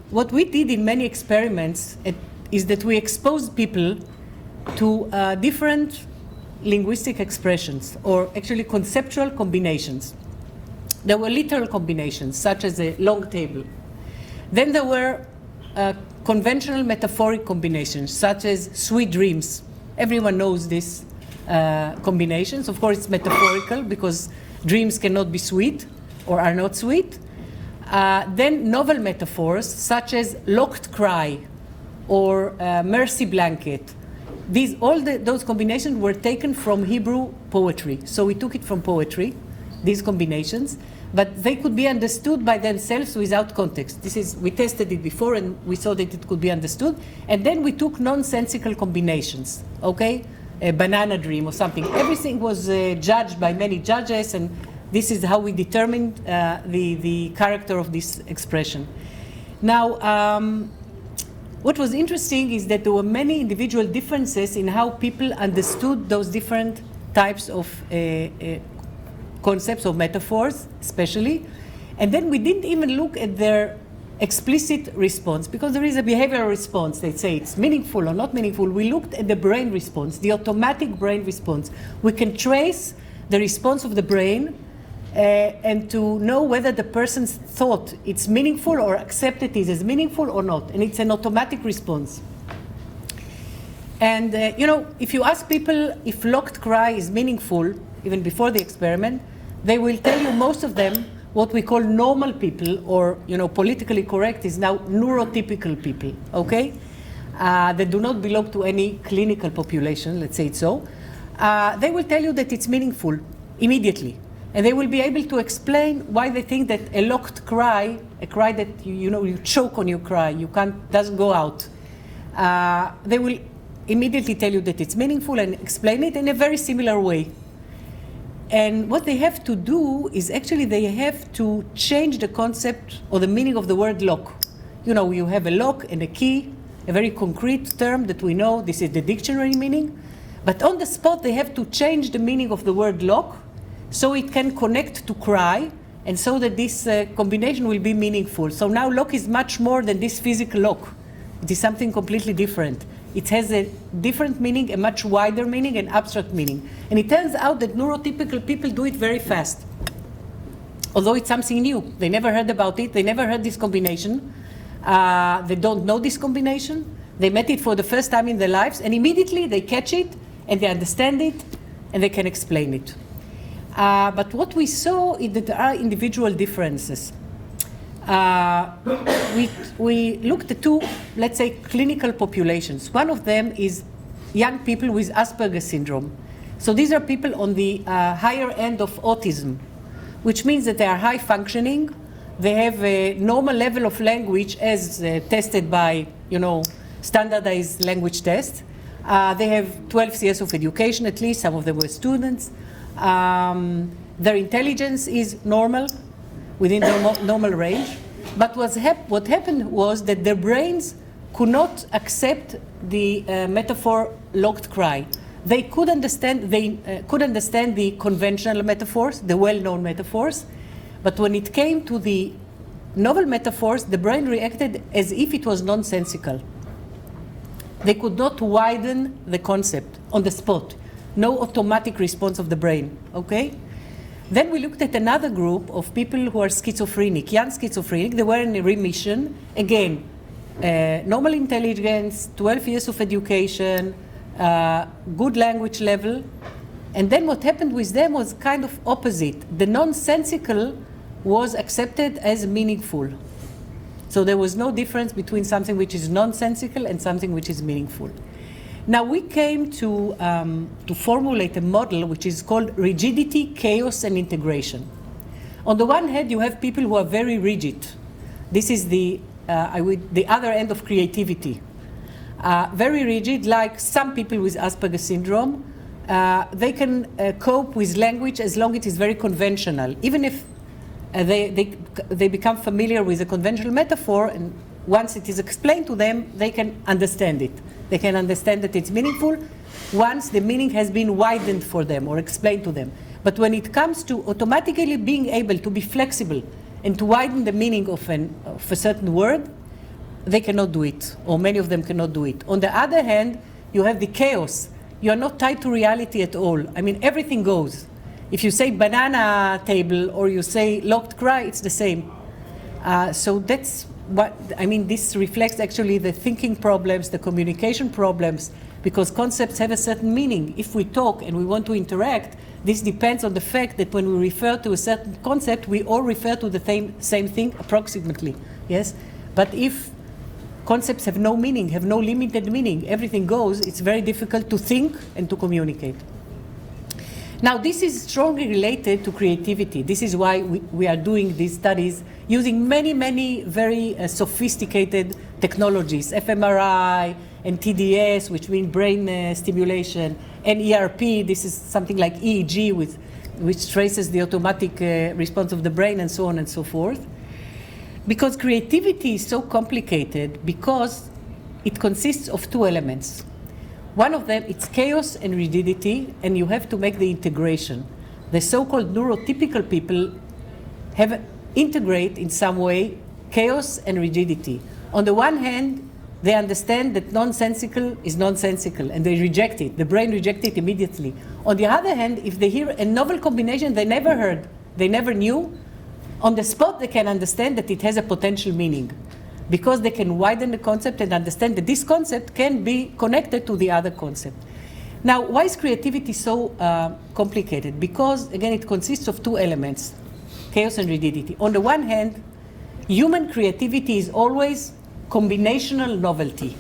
What we did in many experiments is that we exposed people to different linguistic expressions, or actually conceptual combinations. There were literal combinations, such as a long table. Then there were conventional metaphoric combinations, such as sweet dreams. Everyone knows these combinations. Of course, it's metaphorical, because dreams cannot be sweet or are not sweet. Then novel metaphors, such as locked cry or mercy blanket. Those combinations were taken from Hebrew poetry. So we took it from poetry. these combinations, but they could be understood by themselves without context. We tested it before and we saw that it could be understood. And then we took nonsensical combinations, okay? A banana dream or something. Everything was judged by many judges, and this is how we determined the character of this expression. Now, what was interesting is that there were many individual differences in how people understood those different types of concepts or metaphors, especially. And then we didn't even look at their explicit response, because there is a behavioral response. They say it's meaningful or not meaningful. We looked at the brain response, the automatic brain response. We can trace the response of the brain and to know whether the person thought it's meaningful or accepted it as meaningful or not. And it's an automatic response. And if you ask people if locked cry is meaningful, even before the experiment, they will tell you, most of them, what we call normal people, or politically correct, is now neurotypical people, okay? That do not belong to any clinical population, let's say it so. They will tell you that it's meaningful immediately. And they will be able to explain why they think that a locked cry, a cry that you choke on your cry, doesn't go out. They will immediately tell you that it's meaningful and explain it in a very similar way. And what they have to do is actually they have to change the concept or the meaning of the word lock. You have a lock and a key, a very concrete term that we know, this is the dictionary meaning. But on the spot, they have to change the meaning of the word lock so it can connect to cry, and so that this combination will be meaningful. So now lock is much more than this physical lock. It is something completely different. It has a different meaning, a much wider meaning, an abstract meaning. And it turns out that neurotypical people do it very fast. Although it's something new. They never heard about it. They never heard this combination. They don't know this combination. They met it for the first time in their lives, and immediately they catch it, and they understand it, and they can explain it. But what we saw is that there are individual differences. We looked at two, let's say, clinical populations. One of them is young people with Asperger's syndrome. So these are people on the higher end of autism, which means that they are high functioning. They have a normal level of language as tested by, standardized language tests. They have 12 years of education at least. Some of them were students. Their intelligence is normal, within the normal range. But what happened was that their brains could not accept the metaphor locked cry. They could understand the conventional metaphors, the well-known metaphors, but when it came to the novel metaphors, the brain reacted as if it was nonsensical. They could not widen the concept on the spot. No automatic response of the brain, okay? Then we looked at another group of people who are schizophrenic, young schizophrenic. They were in a remission. Again, normal intelligence, 12 years of education, good language level. And then what happened with them was kind of opposite. The nonsensical was accepted as meaningful. So there was no difference between something which is nonsensical and something which is meaningful. Now we came to formulate a model which is called rigidity, chaos, and integration. On the one hand, you have people who are very rigid. This is the other end of creativity. Very rigid, like some people with Asperger's syndrome. They can cope with language as long as it is very conventional. Even if they become familiar with a conventional metaphor, and once it is explained to them, they can understand it. They can understand that it's meaningful once the meaning has been widened for them or explained to them. But when it comes to automatically being able to be flexible and to widen the meaning of a certain word, they cannot do it, or many of them cannot do it. On the other hand, you have the chaos. You are not tied to reality at all. I mean, everything goes. If you say banana table or you say locked cry, it's the same. So that's this reflects actually the thinking problems, the communication problems, because concepts have a certain meaning. If we talk and we want to interact, this depends on the fact that when we refer to a certain concept, we all refer to the same thing approximately, yes? But if concepts have no meaning, have no limited meaning, everything goes, it's very difficult to think and to communicate. Now, this is strongly related to creativity. This is why we are doing these studies using many very sophisticated technologies, fMRI and TDS, which mean brain stimulation, and ERP. This is something like EEG, which traces the automatic response of the brain, and so on and so forth. Because creativity is so complicated because it consists of two elements. One of them, it's chaos and rigidity, and you have to make the integration. The so-called neurotypical people integrate in some way chaos and rigidity. On the one hand, they understand that nonsensical is nonsensical, and they reject it. The brain rejects it immediately. On the other hand, if they hear a novel combination they never heard, they never knew, on the spot they can understand that it has a potential meaning, because they can widen the concept and understand that this concept can be connected to the other concept. Now, why is creativity so complicated? Because, again, it consists of two elements, chaos and rigidity. On the one hand, human creativity is always combinational novelty.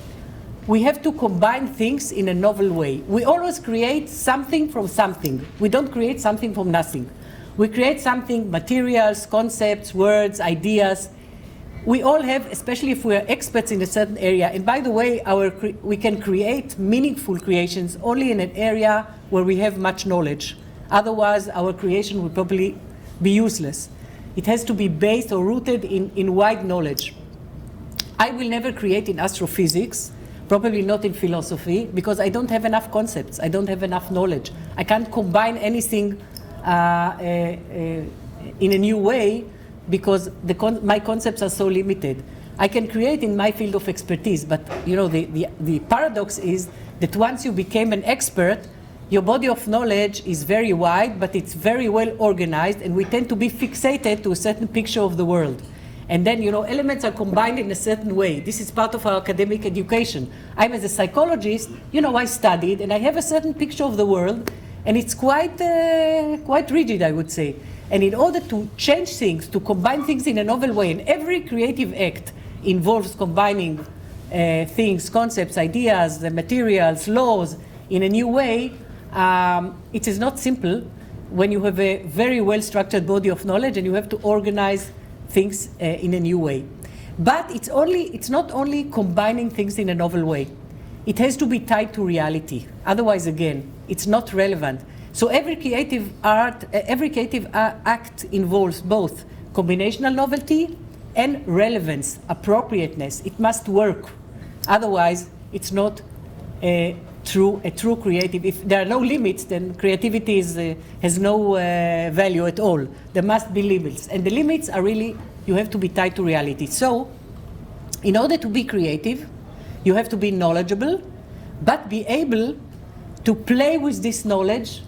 We have to combine things in a novel way. We always create something from something. We don't create something from nothing. We create something, materials, concepts, words, ideas. We all have, especially if we are experts in a certain area. And by the way, we can create meaningful creations only in an area where we have much knowledge. Otherwise, our creation would probably be useless. It has to be based or rooted in wide knowledge. I will never create in astrophysics, probably not in philosophy, because I don't have enough concepts. I don't have enough knowledge. I can't combine anything in a new way, because my concepts are so limited. I can create in my field of expertise, but the paradox is that once you became an expert, your body of knowledge is very wide, but it's very well organized, and we tend to be fixated to a certain picture of the world. And then, elements are combined in a certain way. This is part of our academic education. I'm, as a psychologist, I studied, and I have a certain picture of the world, and it's quite rigid, I would say. And in order to change things, to combine things in a novel way, and every creative act involves combining things, concepts, ideas, the materials, laws, in a new way, it is not simple when you have a very well-structured body of knowledge and you have to organize things in a new way. But it's not only combining things in a novel way. It has to be tied to reality. Otherwise, again, it's not relevant. So every creative act involves both combinational novelty and relevance, appropriateness. It must work. Otherwise, it's not a true creative. If there are no limits, then creativity has no value at all. There must be limits. And the limits are really, you have to be tied to reality. So in order to be creative, you have to be knowledgeable, but be able to play with this knowledge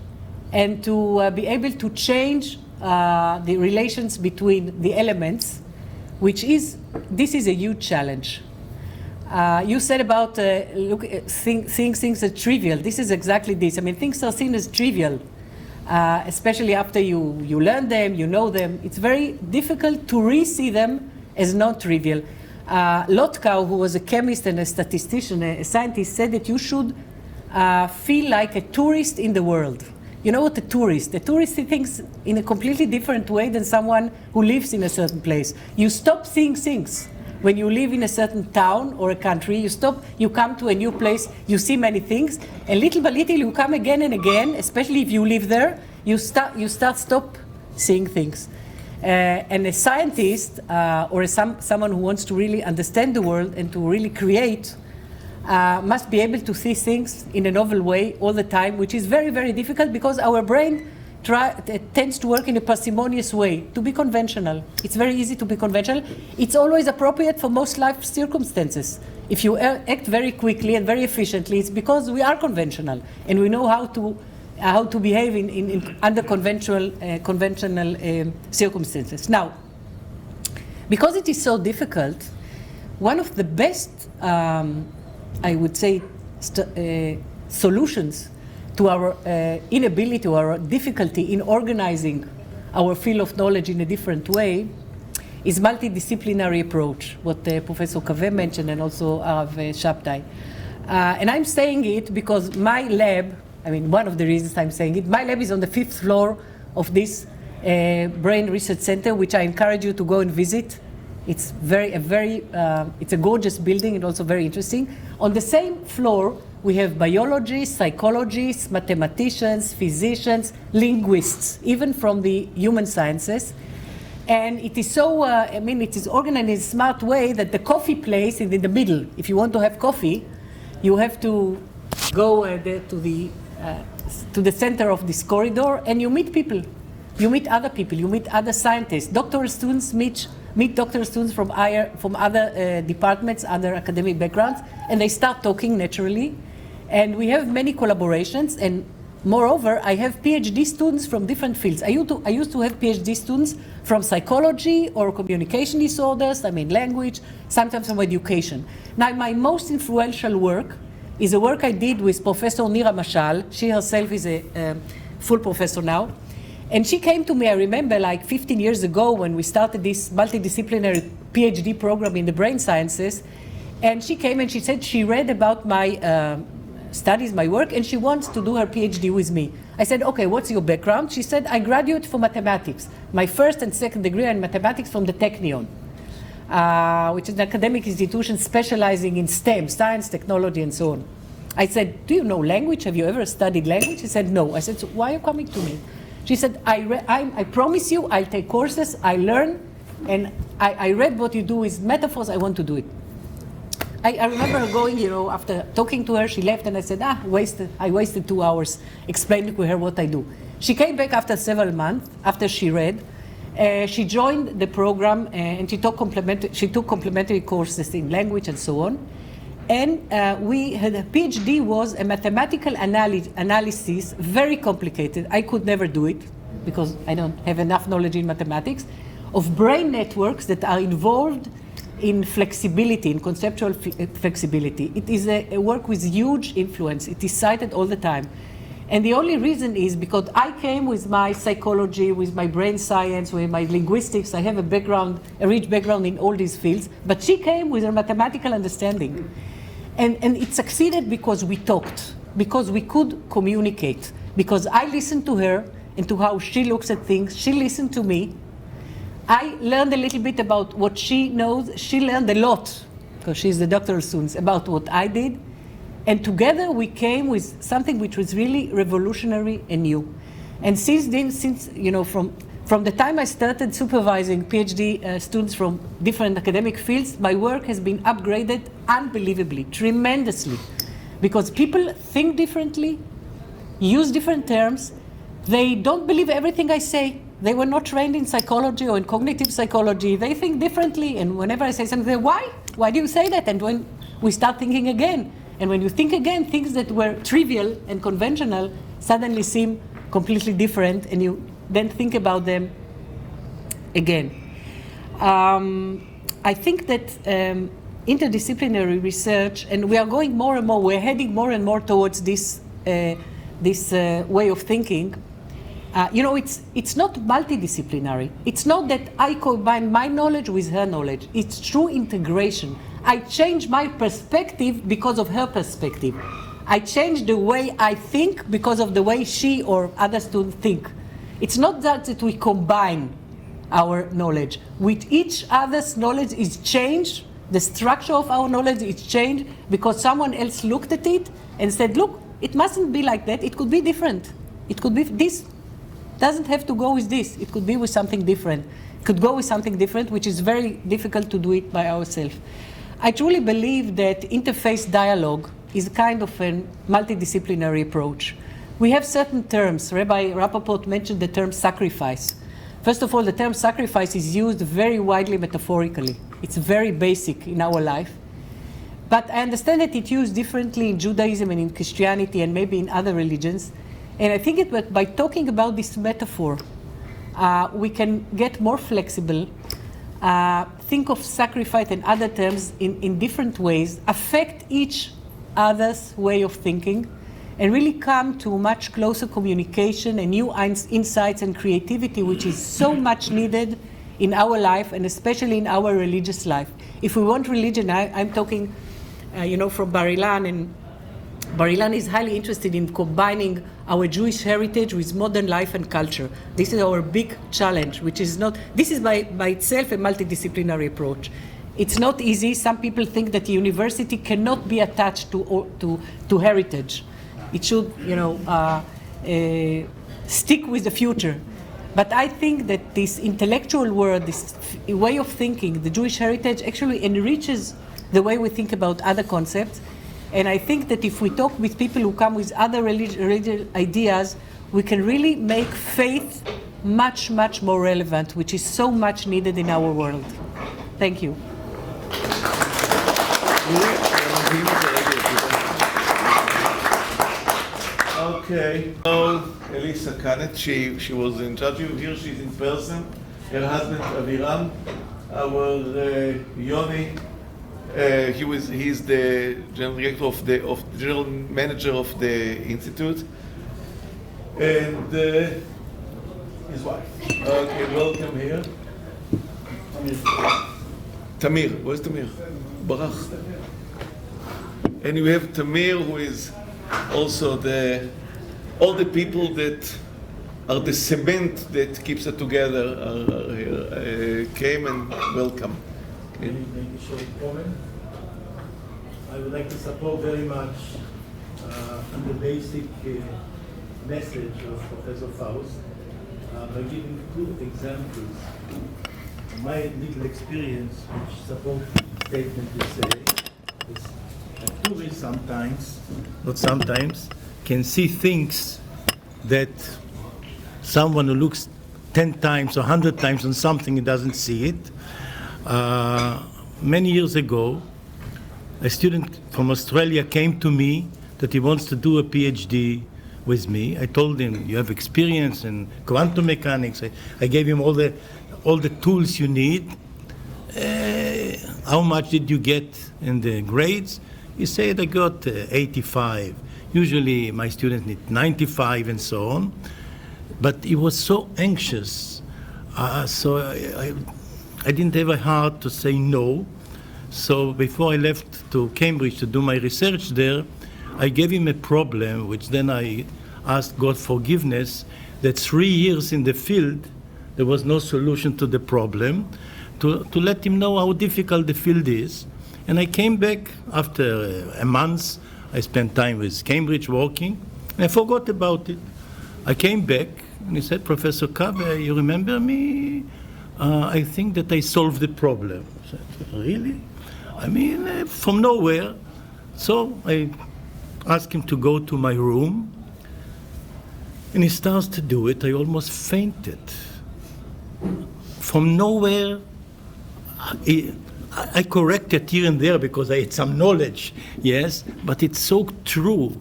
and to be able to change the relations between the elements, this is a huge challenge. You said about things are trivial. This is exactly this. I mean, things are seen as trivial, especially after you learn them, you know them. It's very difficult to re-see them as non-trivial. Lotkau, who was a chemist and a statistician, a scientist, said that you should feel like a tourist in the world. You know what a tourist? A tourist thinks in a completely different way than someone who lives in a certain place. You stop seeing things. When you live in a certain town or a country, you come to a new place, you see many things, and little by little you come again and again, especially if you live there, you stop seeing things. And a scientist or someone who wants to really understand the world and to really create must be able to see things in a novel way all the time, which is very, very difficult because our brain tends to work in a parsimonious way, to be conventional. It's very easy to be conventional. It's always appropriate for most life circumstances. If you act very quickly and very efficiently, it's because we are conventional and we know how to behave under conventional circumstances. Now, because it is so difficult, one of the best, I would say, solutions to our inability or our difficulty in organizing our field of knowledge in a different way is multidisciplinary approach, what Professor Kaveh mentioned and also Rav Shabtai. And I'm saying it because my lab, I mean, one of the reasons I'm saying it. My lab is on the 5th floor of this Brain Research Center, which I encourage you to go and visit. It's it's a gorgeous building and also very interesting. On the same floor, we have biologists, psychologists, mathematicians, physicians, linguists, even from the human sciences. And it is so, it is organized in a smart way that the coffee place is in the middle. If you want to have coffee, you have to go to the center of this corridor, and you meet people. You meet other people. You meet other scientists. Doctoral students meet doctoral students from other departments, other academic backgrounds, and they start talking naturally. And we have many collaborations. And moreover, I have PhD students from different fields. I used to have PhD students from psychology or communication disorders, language, sometimes from education. Now, my most influential work is a work I did with Professor Nira Mashal. She herself is a full professor now. And she came to me, I remember, like 15 years ago when we started this multidisciplinary PhD program in the brain sciences. And she came and she said she read about my studies, my work, and she wants to do her PhD with me. I said, okay, what's your background? She said, I graduated from mathematics. My first and second degree are in mathematics from the Technion, which is an academic institution specializing in STEM, science, technology, and so on. I said, do you know language? Have you ever studied language? She said, no. I said, so why are you coming to me? She said, I promise you, I'll take courses, I learn, and I read what you do with metaphors, I want to do it. I remember her going, after talking to her, she left, and I said, I wasted 2 hours explaining to her what I do. She came back after several months, after she read. She joined the program, and she took complementary courses in language and so on. And her PhD was a mathematical analysis, very complicated. I could never do it because I don't have enough knowledge in mathematics, of brain networks that are involved in flexibility, in conceptual flexibility. It is a work with huge influence. It is cited all the time. And the only reason is because I came with my psychology, with my brain science, with my linguistics. I have a rich background in all these fields. But she came with her mathematical understanding. And it succeeded because we talked, because we could communicate, because I listened to her and to how she looks at things. She listened to me. I learned a little bit about what she knows. She learned a lot, because she's the doctoral student, about what I did. And together we came with something which was really revolutionary and new. And since then, from the time I started supervising PhD students from different academic fields, my work has been upgraded unbelievably, tremendously. Because people think differently, use different terms. They don't believe everything I say. They were not trained in psychology or in cognitive psychology. They think differently. And whenever I say something, they say, why? Why do you say that? And when we start thinking again, and when you think again, things that were trivial and conventional suddenly seem completely different, and you then think about them again. I think that interdisciplinary research, and we are going more and more, we're heading more and more towards this way of thinking. It's not multidisciplinary. It's not that I combine my knowledge with her knowledge. It's true integration. I change my perspective because of her perspective. I change the way I think because of the way she or other students think. It's not that we combine our knowledge. With each other's knowledge is changed, the structure of our knowledge is changed because someone else looked at it and said, look, it mustn't be like that, it could be different. It could be this. Doesn't have to go with this. It could be with something different. It could go with something different, which is very difficult to do it by ourselves. I truly believe that interface dialogue is a kind of a multidisciplinary approach. We have certain terms. Rabbi Rappaport mentioned the term sacrifice. First of all, the term sacrifice is used very widely metaphorically. It's very basic in our life. But I understand that it's used differently in Judaism and in Christianity and maybe in other religions. And I think that by talking about this metaphor, we can get more flexible, think of sacrifice and other terms in different ways, affect each other's way of thinking, and really come to much closer communication and new insights and creativity, which is so much needed in our life and especially in our religious life. If we want religion, I'm talking, from Bar-Ilan and Bar-Ilan is highly interested in combining our Jewish heritage with modern life and culture. This is our big challenge, which is not, this is by itself a multidisciplinary approach. It's not easy. Some people think that the university cannot be attached to heritage. It should, stick with the future. But I think that this intellectual world, this way of thinking, the Jewish heritage actually enriches the way we think about other concepts. And I think that if we talk with people who come with other religious ideas, we can really make faith much, much more relevant, which is so much needed in our world. Thank you. Okay. So, Elisa Canet, she was in charge. Here she's in person. Her husband, Aviram, our Yoni. He's the general director of the general manager of the institute, and his wife. Okay, welcome here. Tamir, where's Tamir? Barach. And we have Tamir, who is also all the people that are the cement that keeps it together are here. Came and welcome. Okay. Thank you, Shlomo. I would like to support very much on the basic message of Professor Faust by giving two examples of my little experience, which support the statement you say. Tourists sometimes, not sometimes, can see things that someone who looks 10 times or 100 times on something and doesn't see it. Many years ago, a student from Australia came to me that he wants to do a PhD with me. I told him, you have experience in quantum mechanics. I gave him all the tools you need. How much did you get in the grades? He said, I got 85. Usually my students need 95 and so on. But he was so anxious. So I didn't have a heart to say no. So before I left to Cambridge to do my research there, I gave him a problem, which then I asked God forgiveness, that 3 years in the field, there was no solution to the problem, to let him know how difficult the field is. And I came back after a month. I spent time with Cambridge working, and I forgot about it. I came back, and he said, Professor Kabe, you remember me? I think that I solved the problem. I said, really? I mean, from nowhere. So I asked him to go to my room, and he starts to do it. I almost fainted. From nowhere, I corrected here and there because I had some knowledge, yes, but it's so true.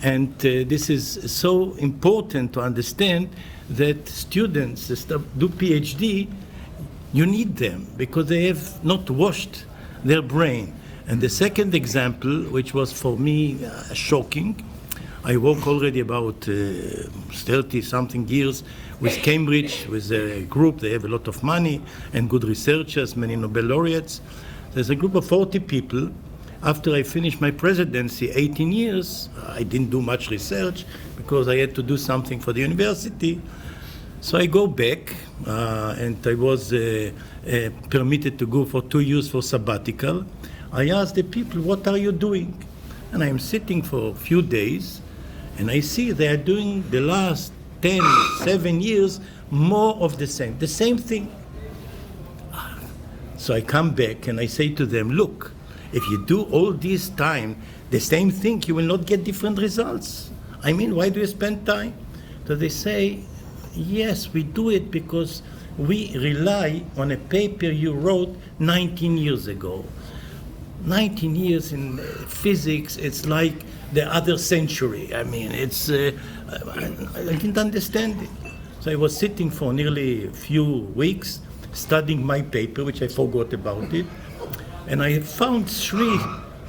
And this is so important to understand that students that do PhD, you need them because they have not washed their brain. And the second example, which was for me shocking, I work already about 30-something years with Cambridge, with a group. They have a lot of money and good researchers, many Nobel laureates. There's a group of 40 people. After I finished my presidency, 18 years, I didn't do much research because I had to do something for the university. So I go back, and I was permitted to go for 2 years for sabbatical. I asked the people, what are you doing? And I'm sitting for a few days, and I see they are doing the last 10, 7 years, more of the same thing. So I come back and I say to them, look, if you do all this time the same thing, you will not get different results. I mean, why do you spend time? So they say, yes, we do it because we rely on a paper you wrote 19 years ago. 19 years in physics, it's like the other century. I mean, it's, I didn't understand it. So I was sitting for nearly a few weeks, studying my paper, which I forgot about it, and I found 3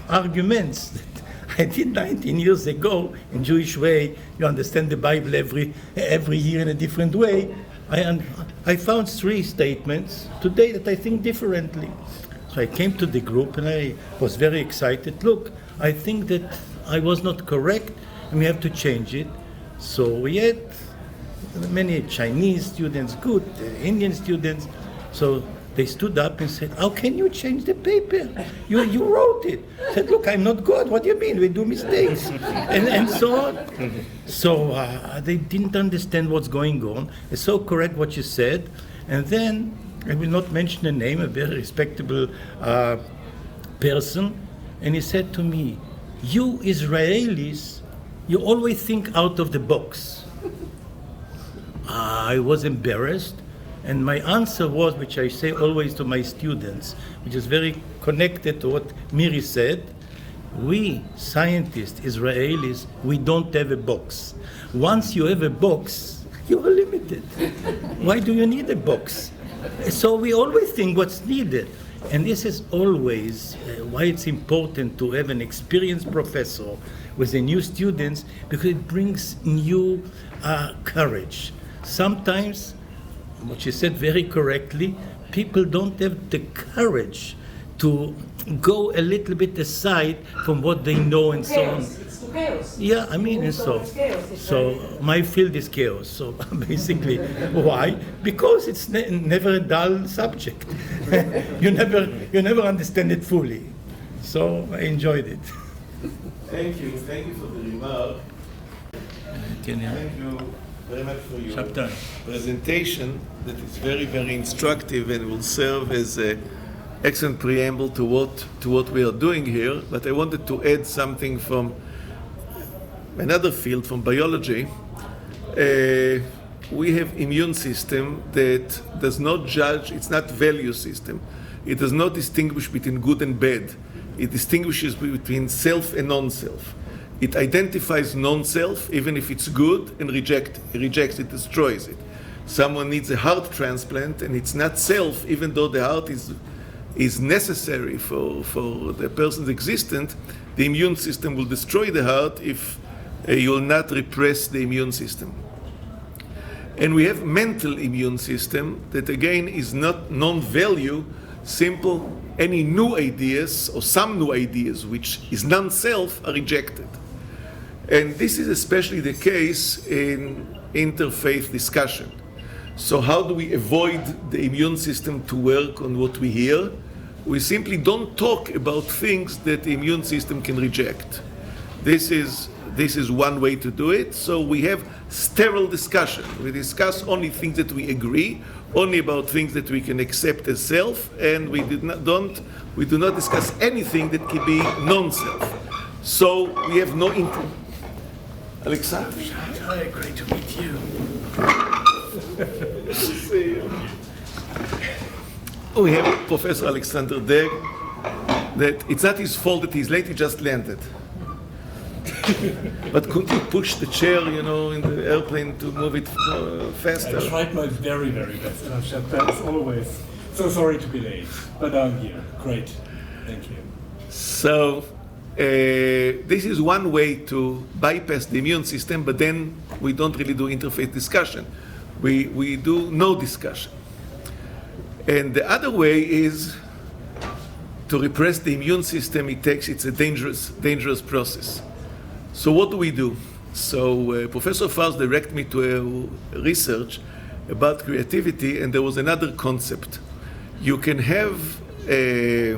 arguments that I did 19 years ago in Jewish way. You understand the Bible every year in a different way. I found 3 statements today that I think differently. So I came to the group and I was very excited. Look, I think that I was not correct, and we have to change it. So we had many Chinese students, good Indian students. So they stood up and said, how can you change the paper? You wrote it. I said, look, I'm not God. What do you mean? We do mistakes. and so on. So they didn't understand what's going on. It's so correct what you said. And then, I will not mention the name, a very respectable person, and he said to me, you Israelis, you always think out of the box. I was embarrassed, and my answer was, which I say always to my students, which is very connected to what Miri said, we scientists, Israelis, we don't have a box. Once you have a box, you are limited. Why do you need a box? So we always think what's needed. And this is always why it's important to have an experienced professor with the new students, because it brings new courage. Sometimes, what you said very correctly, people don't have the courage to go a little bit aside from what they know and so on. It's to chaos. Yeah, I mean, and so my field is chaos. So basically, why? Because it's never a dull subject. you never understand it fully. So I enjoyed it. Thank you for the remark. Thank you very much for your presentation. That is very, very instructive and will serve as an excellent preamble to what we are doing here. But I wanted to add something from another field, from biology. We have immune system that does not judge. It's not value system. It does not distinguish between good and bad. It distinguishes between self and non-self. It identifies non-self, even if it's good, and rejects it, destroys it. Someone needs a heart transplant, and it's not self, even though the heart is necessary for the person's existence. The immune system will destroy the heart if you will not repress the immune system. And we have mental immune system that again is not non-value, simple. Any new ideas or some new ideas which is non-self are rejected. And this is especially the case in interfaith discussion. So how do we avoid the immune system to work on what we hear? We simply don't talk about things that the immune system can reject. This is one way to do it. So we have sterile discussion. We discuss only things that we agree, only about things that we can accept as self, and we do not discuss anything that can be non-self. So we have no Alexander, hi, great to meet you. See you. We have Professor Alexander Deeg. That it's not his fault that he's late; he just landed. But couldn't you push the chair, in the airplane to move it faster? I tried my very, very best, and as always. So sorry to be late, but I'm here. Great, thank you. So this is one way to bypass the immune system, but then we don't really do interfaith discussion. We do no discussion. And the other way is to repress the immune system. It's a dangerous process. So what do? So Professor Faust directed me to a research about creativity, and there was another concept. You can have a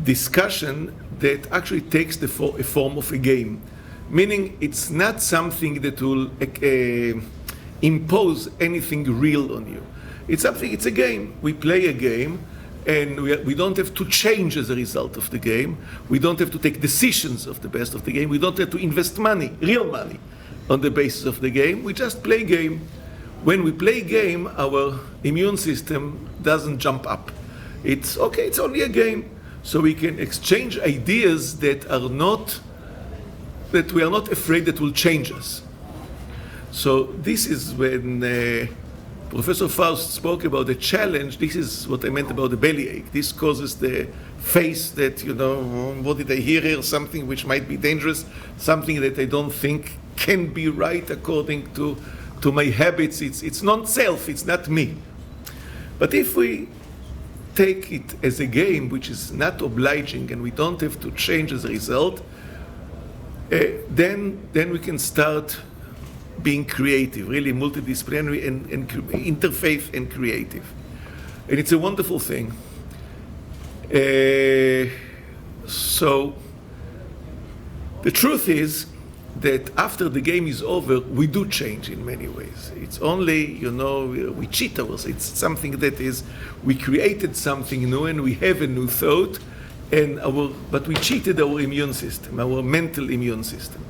discussion that actually takes a form of a game, meaning it's not something that will impose anything real on you. It's a game. We play a game, and we don't have to change as a result of the game. We don't have to take decisions of the best of the game. We don't have to invest money, real money, on the basis of the game. We just play game. When we play game, our immune system doesn't jump up. It's okay, it's only a game. So we can exchange ideas that we are not afraid that will change us. So this is when Professor Faust spoke about the challenge. This is what I meant about the bellyache. This causes the face that, what did I hear here? Something which might be dangerous, something that I don't think can be right according to my habits. It's non-self, it's not me. But if we take it as a game which is not obliging and we don't have to change as a result, then we can start being creative, really multidisciplinary and interfaith and creative. And it's a wonderful thing. So the truth is that after the game is over, we do change in many ways. It's only, we cheat ourselves. It's something that is, we created something new and we have a new thought, but we cheated our immune system, our mental immune system.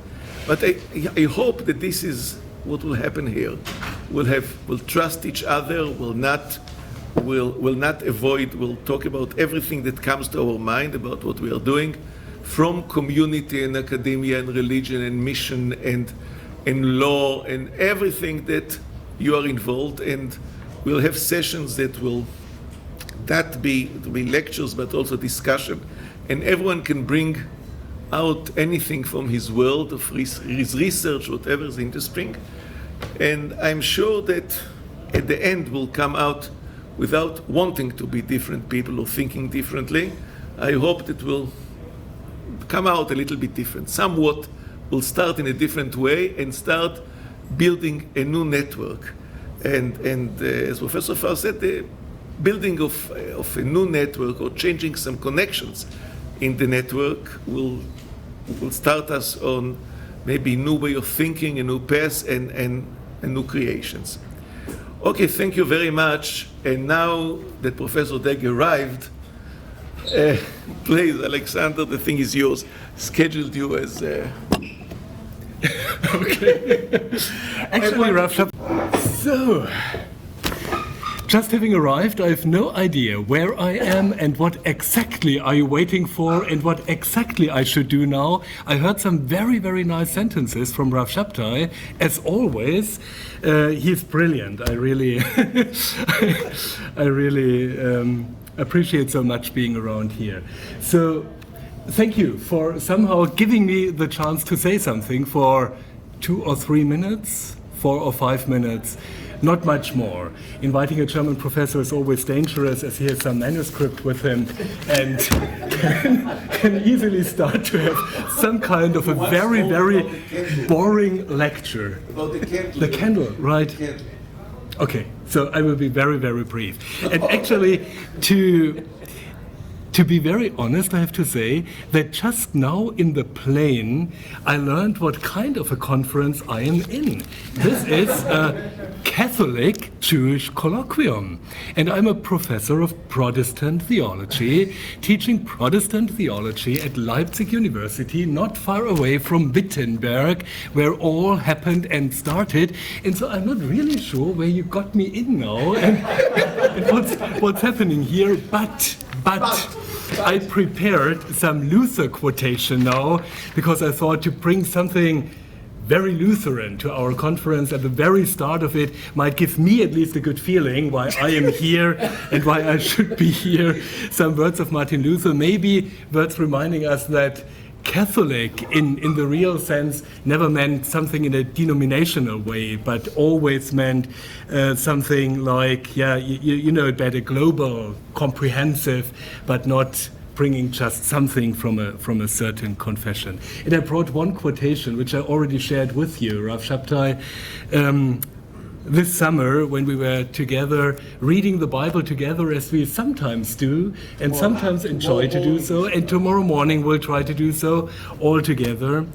But I hope that this is what will happen here. We'll trust each other, will not avoid, we'll talk about everything that comes to our mind about what we are doing, from community and academia and religion and mission and law and everything that you are involved. And we'll have sessions that will not be lectures but also discussion, and everyone can bring out anything from his world of his research, whatever is interesting. And I'm sure that at the end we'll come out without wanting to be different people or thinking differently. I hope that we'll come out a little bit different. Somewhat we'll start in a different way and start building a new network. And as Professor Faust said, the building of a new network or changing some connections in the network will start us on maybe a new way of thinking, a new path, and new creations. Okay, thank you very much. And now that Professor Deeg arrived, please, Alexander, the thing is yours. Scheduled you as... Okay. Actually, Rav so, just having arrived, I have no idea where I am and what exactly are you waiting for and what exactly I should do now. I heard some very, very nice sentences from Rav Shabtai. As always, he's brilliant. I really, appreciate so much being around here. So, thank you for somehow giving me the chance to say something for 2 or 3 minutes, 4 or 5 minutes. Not much more. Inviting a German professor is always dangerous, as he has some manuscript with him and can easily start to have some kind of a very, very boring lecture. About the candle. The candle, right? The candle. Okay, so I will be very, very brief. And actually, to be very honest, I have to say that just now in the plane, I learned what kind of a conference I am in. This is a Catholic Jewish colloquium. And I'm a professor of Protestant theology, teaching Protestant theology at Leipzig University, not far away from Wittenberg, where all happened and started. And so I'm not really sure where you got me in now and what's happening here, but I prepared some Luther quotation now, because I thought to bring something very Lutheran to our conference at the very start of it might give me at least a good feeling why I am here and why I should be here. Some words of Martin Luther, maybe words reminding us that Catholic in the real sense never meant something in a denominational way, but always meant something like, you know it better, global, comprehensive, but not bringing just something from a certain confession. And I brought one quotation, which I already shared with you, Rav Shabtai. This summer, when we were together reading the Bible together, as we sometimes do, and sometimes enjoy to do so, and tomorrow morning we'll try to do so all together.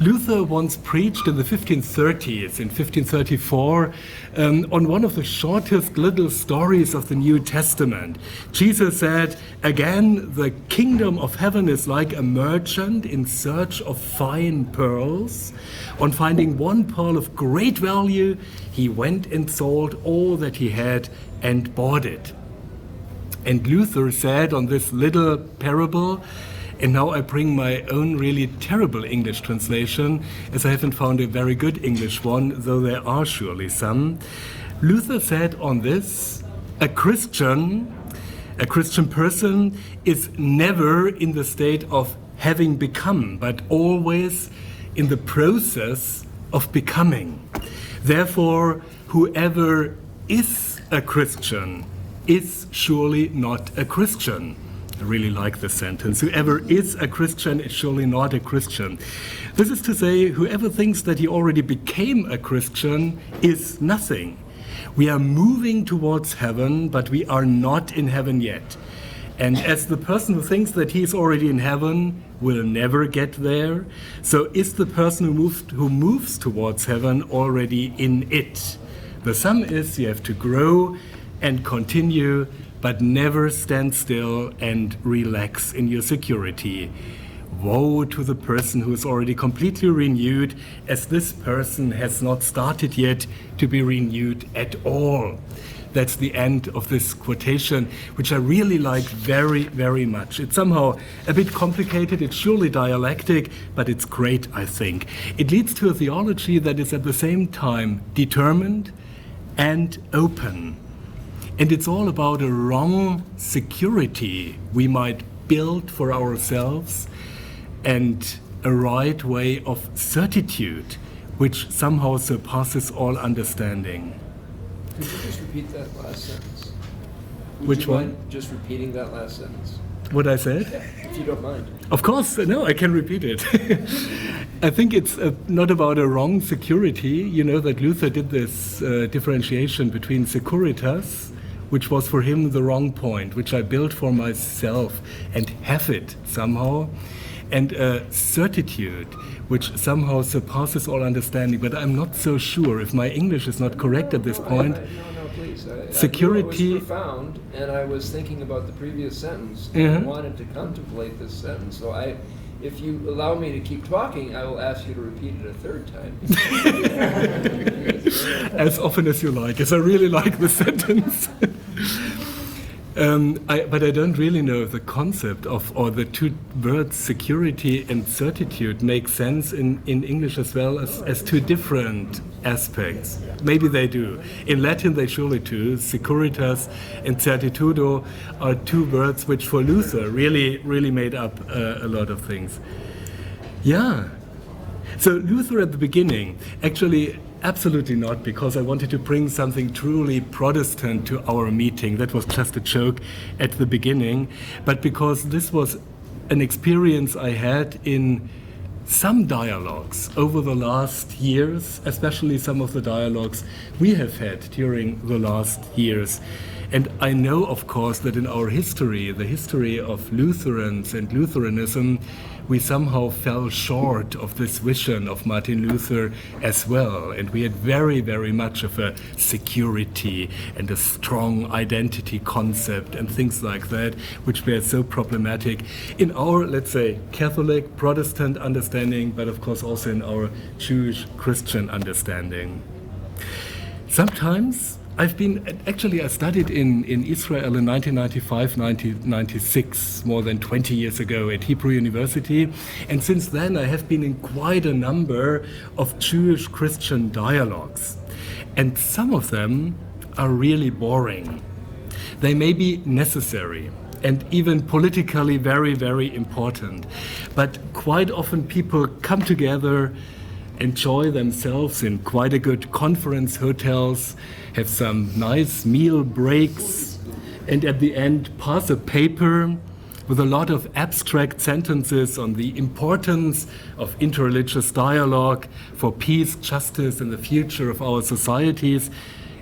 Luther once preached in the 1530s, in 1534, on one of the shortest little stories of the New Testament. Jesus said, "Again, the kingdom of heaven is like a merchant in search of fine pearls. On finding one pearl of great value, he went and sold all that he had and bought it." And Luther said on this little parable, and now I bring my own really terrible English translation, as I haven't found a very good English one, though there are surely some. Luther said on this, a Christian person is never in the state of having become, but always in the process of becoming. Therefore, whoever is a Christian is surely not a Christian. I really like this sentence. Whoever is a Christian is surely not a Christian. This is to say, whoever thinks that he already became a Christian is nothing. We are moving towards heaven, but we are not in heaven yet. And as the person who thinks that he is already in heaven will never get there, so is the person who moves towards heaven already in it. The sum is you have to grow and continue, but never stand still and relax in your security. Woe to the person who is already completely renewed, as this person has not started yet to be renewed at all. That's the end of this quotation, which I really like very, very much. It's somehow a bit complicated, it's surely dialectic, but it's great, I think. It leads to a theology that is at the same time determined and open. And it's all about a wrong security we might build for ourselves and a right way of certitude, which somehow surpasses all understanding. Could you just repeat that last sentence? Which one? Mind just repeating that last sentence? What I said? If you don't mind. Of course, no, I can repeat it. I think it's not about a wrong security. You know that Luther did this differentiation between securitas, which was for him the wrong point, which I built for myself and have it somehow, and certitude, which somehow surpasses all understanding. But I'm not so sure if my English is not correct at this point. No, please. Security. I knew it was profound, and I was thinking about the previous sentence, and I wanted to contemplate this sentence. So if you allow me to keep talking, I will ask you to repeat it a third time. As often as you like, as I really like the sentence. But I don't really know if the concept of, or the two words security and certitude make sense in English as well as two different aspects. Maybe they do. In Latin they surely do. Securitas and certitudo are two words which for Luther really made up a lot of things. Yeah. So Luther at the beginning, actually absolutely not, because I wanted to bring something truly Protestant to our meeting. That was just a joke at the beginning, but because this was an experience I had in some dialogues over the last years, especially some of the dialogues we have had during the last years. And I know, of course, that in our history, the history of Lutherans and Lutheranism, we somehow fell short of this vision of Martin Luther as well. And we had very, very much of a security and a strong identity concept and things like that, which were so problematic in our, let's say, Catholic, Protestant understanding, but of course also in our Jewish Christian understanding. Sometimes I studied in Israel in 1995, 1996, more than 20 years ago at Hebrew University. And since then, I have been in quite a number of Jewish Christian dialogues. And some of them are really boring. They may be necessary and even politically very, very important. But quite often people come together, enjoy themselves in quite a good conference hotels, have some nice meal breaks, and at the end pass a paper with a lot of abstract sentences on the importance of interreligious dialogue for peace, justice, and the future of our societies,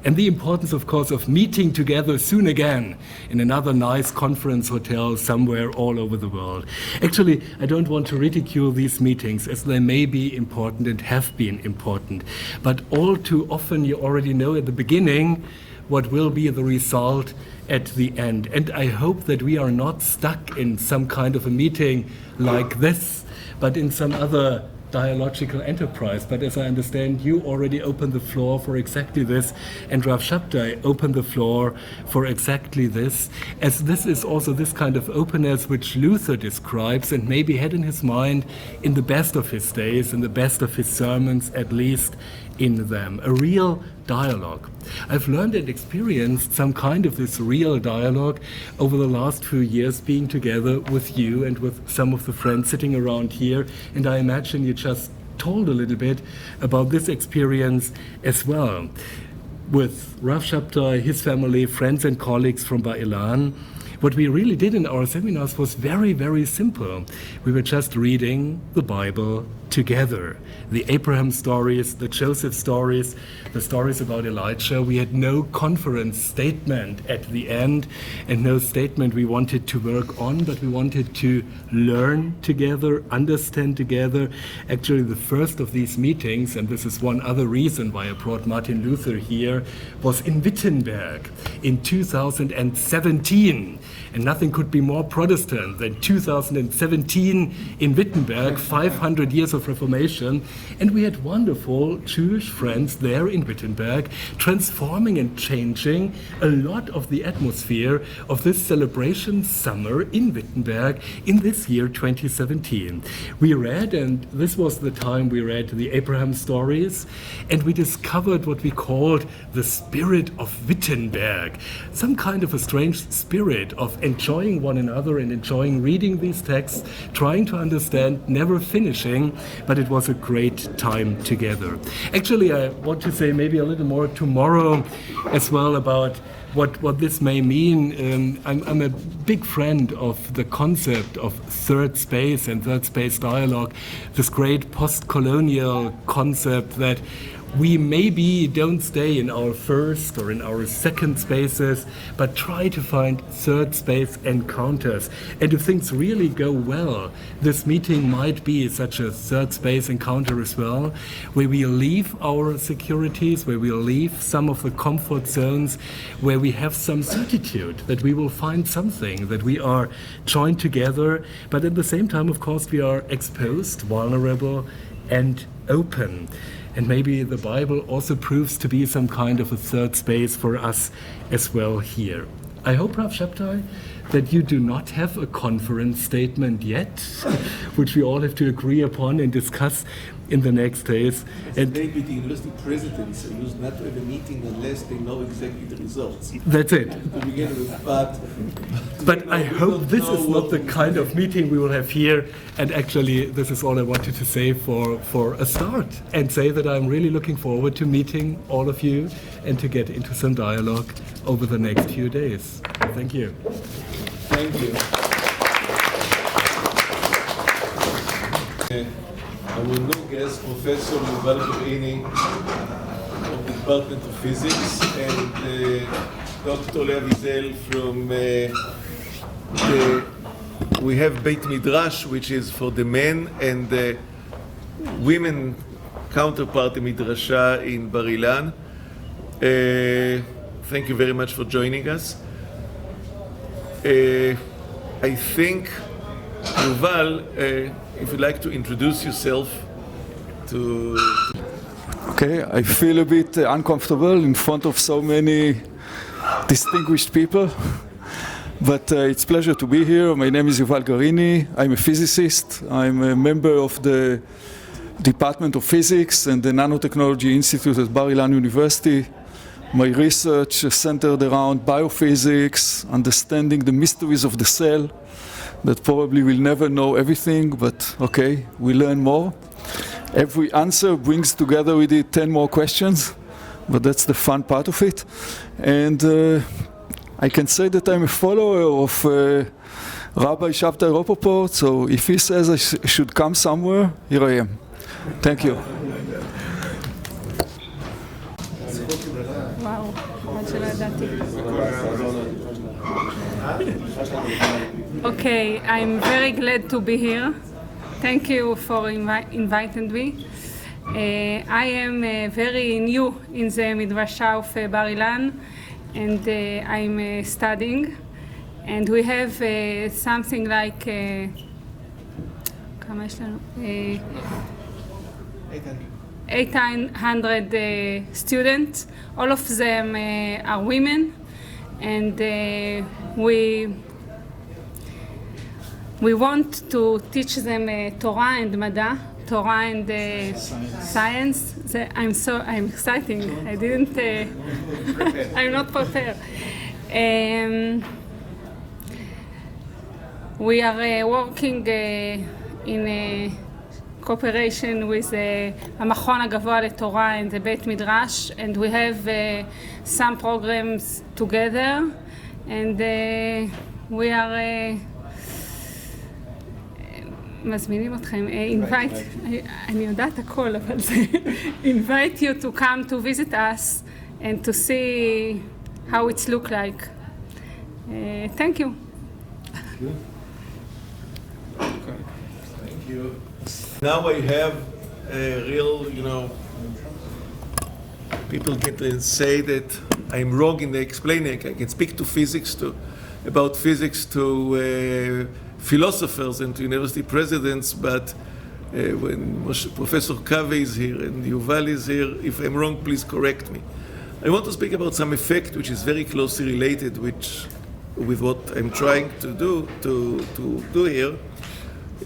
and the importance, of course, of meeting together soon again in another nice conference hotel somewhere all over the world. Actually, I don't want to ridicule these meetings, as they may be important and have been important. But all too often you already know at the beginning what will be the result at the end. And I hope that we are not stuck in some kind of a meeting like this, but in some other dialogical enterprise. But as I understand, you already opened the floor for exactly this, and Rav Shabtai opened the floor for exactly this, as this is also this kind of openness which Luther describes and maybe had in his mind in the best of his days, in the best of his sermons, at least in them. A real dialogue. I've learned and experienced some kind of this real dialogue over the last few years, being together with you and with some of the friends sitting around here, and I imagine you just told a little bit about this experience as well. With Rav Shabtai, his family, friends and colleagues from Bar-Ilan, What we really did in our seminars was very, very simple. We were just reading the Bible together. The Abraham stories, the Joseph stories, the stories about Elijah. We had no conference statement at the end and no statement we wanted to work on, but we wanted to learn together, understand together. Actually, the first of these meetings, and this is one other reason why I brought Martin Luther here, was in Wittenberg in 2017. And nothing could be more Protestant than 2017 in Wittenberg, 500 years of Reformation. And we had wonderful Jewish friends there in Wittenberg, transforming and changing a lot of the atmosphere of this celebration summer in Wittenberg in this year 2017. We read, and this was the time we read the Abraham stories, and we discovered what we called the spirit of Wittenberg, some kind of a strange spirit of enjoying one another and enjoying reading these texts, trying to understand, never finishing, but it was a great time together. Actually, I want to say maybe a little more tomorrow as well about what this may mean. I'm a big friend of the concept of third space and third space dialogue, this great post-colonial concept that we maybe don't stay in our first or in our second spaces, but try to find third space encounters. And if things really go well, this meeting might be such a third space encounter as well, where we leave our securities, where we leave some of the comfort zones, where we have some certitude that we will find something, that we are joined together, but at the same time, of course, we are exposed, vulnerable, and open. And maybe the Bible also proves to be some kind of a third space for us as well here. I hope, Rav Shabtai, that you do not have a conference statement yet, which we all have to agree upon and discuss in the next days. And maybe the university presidents use not to have a meeting unless they know exactly the results. That's it. To begin with, but I hope this is not the kind of meeting we will have here. And actually, this is all I wanted to say for a start, and say that I'm really looking forward to meeting all of you and to get into some dialogue over the next few days. Thank you. Thank you. Our new guest, Professor Bar-Ilan of the Department of Physics, and Dr. Lea Wiesel from we have Beit Midrash, which is for the men, and the women counterpart, the Midrasha in Bar-Ilan. Thank you very much for joining us. I think, Yuval, if you'd like to introduce yourself to... Okay, I feel a bit uncomfortable in front of so many distinguished people, but it's a pleasure to be here. My name is Yuval Garini. I'm a physicist. I'm a member of the Department of Physics and the Nanotechnology Institute at Bar-Ilan University. My research is centered around biophysics, understanding the mysteries of the cell, that probably we'll never know everything, but okay, we learn more. Every answer brings together with it 10 more questions, but that's the fun part of it. And I can say that I'm a follower of Rabbi Shabtai Rappaport, so if he says I should come somewhere, here I am. Thank you. Wow, עד שלא ידעתי. Okay, I'm very glad to be here. Thank you for inviting me. I am very new in the Midrasha of Bar-Ilan, and I'm studying. And we have something like 800 students. All of them are women, and we want to teach them Torah and Mada, Torah and science. I'm exciting. I didn't. I'm not prepared. We are working in cooperation with המכון הגבוה לתורה and the Beit Midrash, and we have some programs together, and we are מזמינים אתכם, אני יודעת הכל, אבל זה invite you to come to visit us and to see how it's look like. Thank you. Thank you. Now I have a real, people can say that I'm wrong in the explaining. I can speak to about physics to philosophers and to university presidents, but when Professor Kave is here and Yuval is here, if I'm wrong, please correct me. I want to speak about some effect which is very closely related with what I'm trying to do here,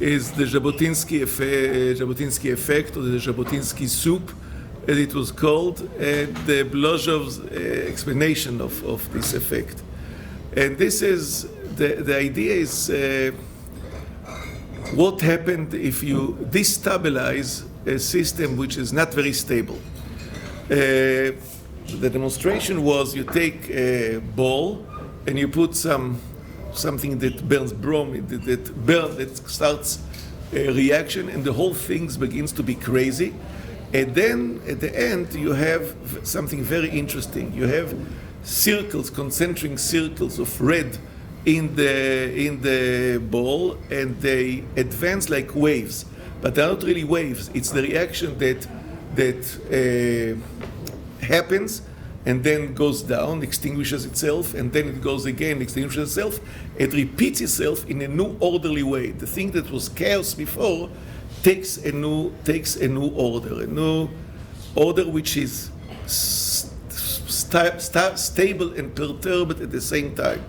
is the Jabotinsky effect, or the Jabotinsky soup, as it was called, and the Blozhov's explanation of this effect. And this is, the idea is what happened if you destabilize a system which is not very stable. The demonstration was you take a ball and you put something that burns bromine, that starts a reaction, and the whole thing begins to be crazy. And then at the end you have something very interesting. You have circles, concentric circles of red in the ball, and they advance like waves, but they're not really waves. It's the reaction that happens and then goes down, extinguishes itself, and then it goes again, extinguishes itself. It repeats itself in a new orderly way. The thing that was chaos before takes a new order which is stable and perturbed at the same time.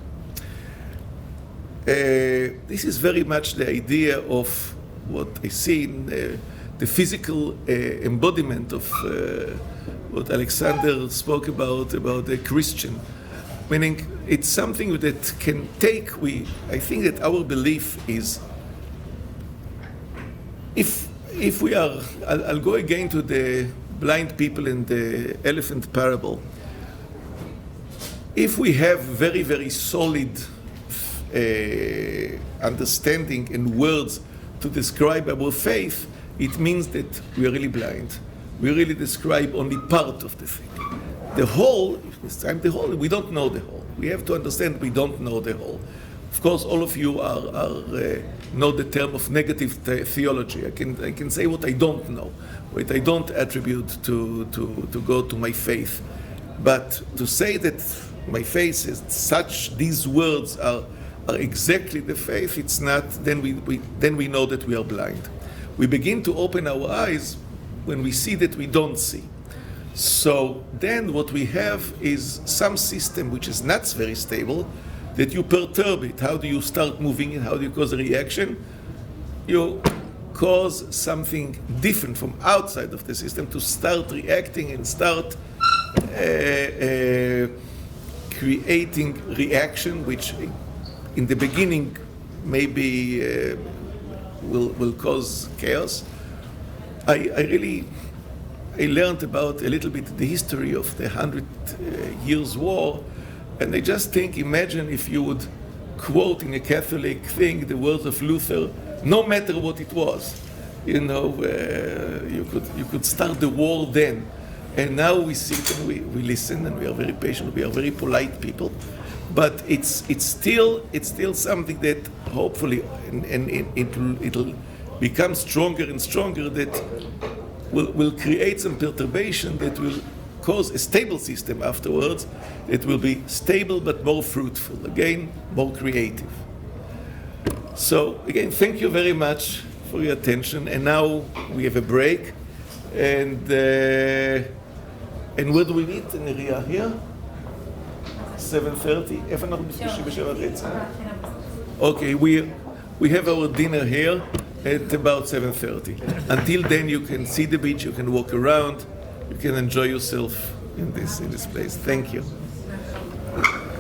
This is very much the idea of what I see in the physical embodiment of what Alexander spoke about the Christian. Meaning, it's something that can take, I think that our belief is, if we are, I'll go again to the blind people in the elephant parable. If we have very, very solid understanding and words to describe our faith, it means that we are really blind. We really describe only part of the thing. The whole, this time the whole, we don't know the whole. We have to understand we don't know the whole. Of course, all of you know the term of negative theology. I can say what I don't know, what I don't attribute to God, to my faith. But to say that my faith is such, these words are exactly the faith, it's not, then we know that we are blind. We begin to open our eyes when we see that we don't see. So then what we have is some system which is not very stable, that you perturb it. How do you start moving it? How do you cause a reaction? You cause something different from outside of the system to start reacting and start creating reaction, which in the beginning maybe will cause chaos. I learned about a little bit the history of the 100 Years' War, and I just think, imagine if you would quote in a Catholic thing the words of Luther, no matter what it was. You could start the war then. And now we sit and we listen, and we are very patient, we are very polite people. But it's still something that hopefully, and it'll become stronger and stronger, that will create some perturbation that will cause a stable system afterwards. It will be stable but more fruitful, again, more creative. So again, thank you very much for your attention. And now we have a break. And where do we meet? In the area here? 7:30? איפה אנחנו נפגשים ב-7:30? Okay, we have our dinner here at about 7:30. Until then, you can see the beach, you can walk around, you can enjoy yourself in this place. Thank you.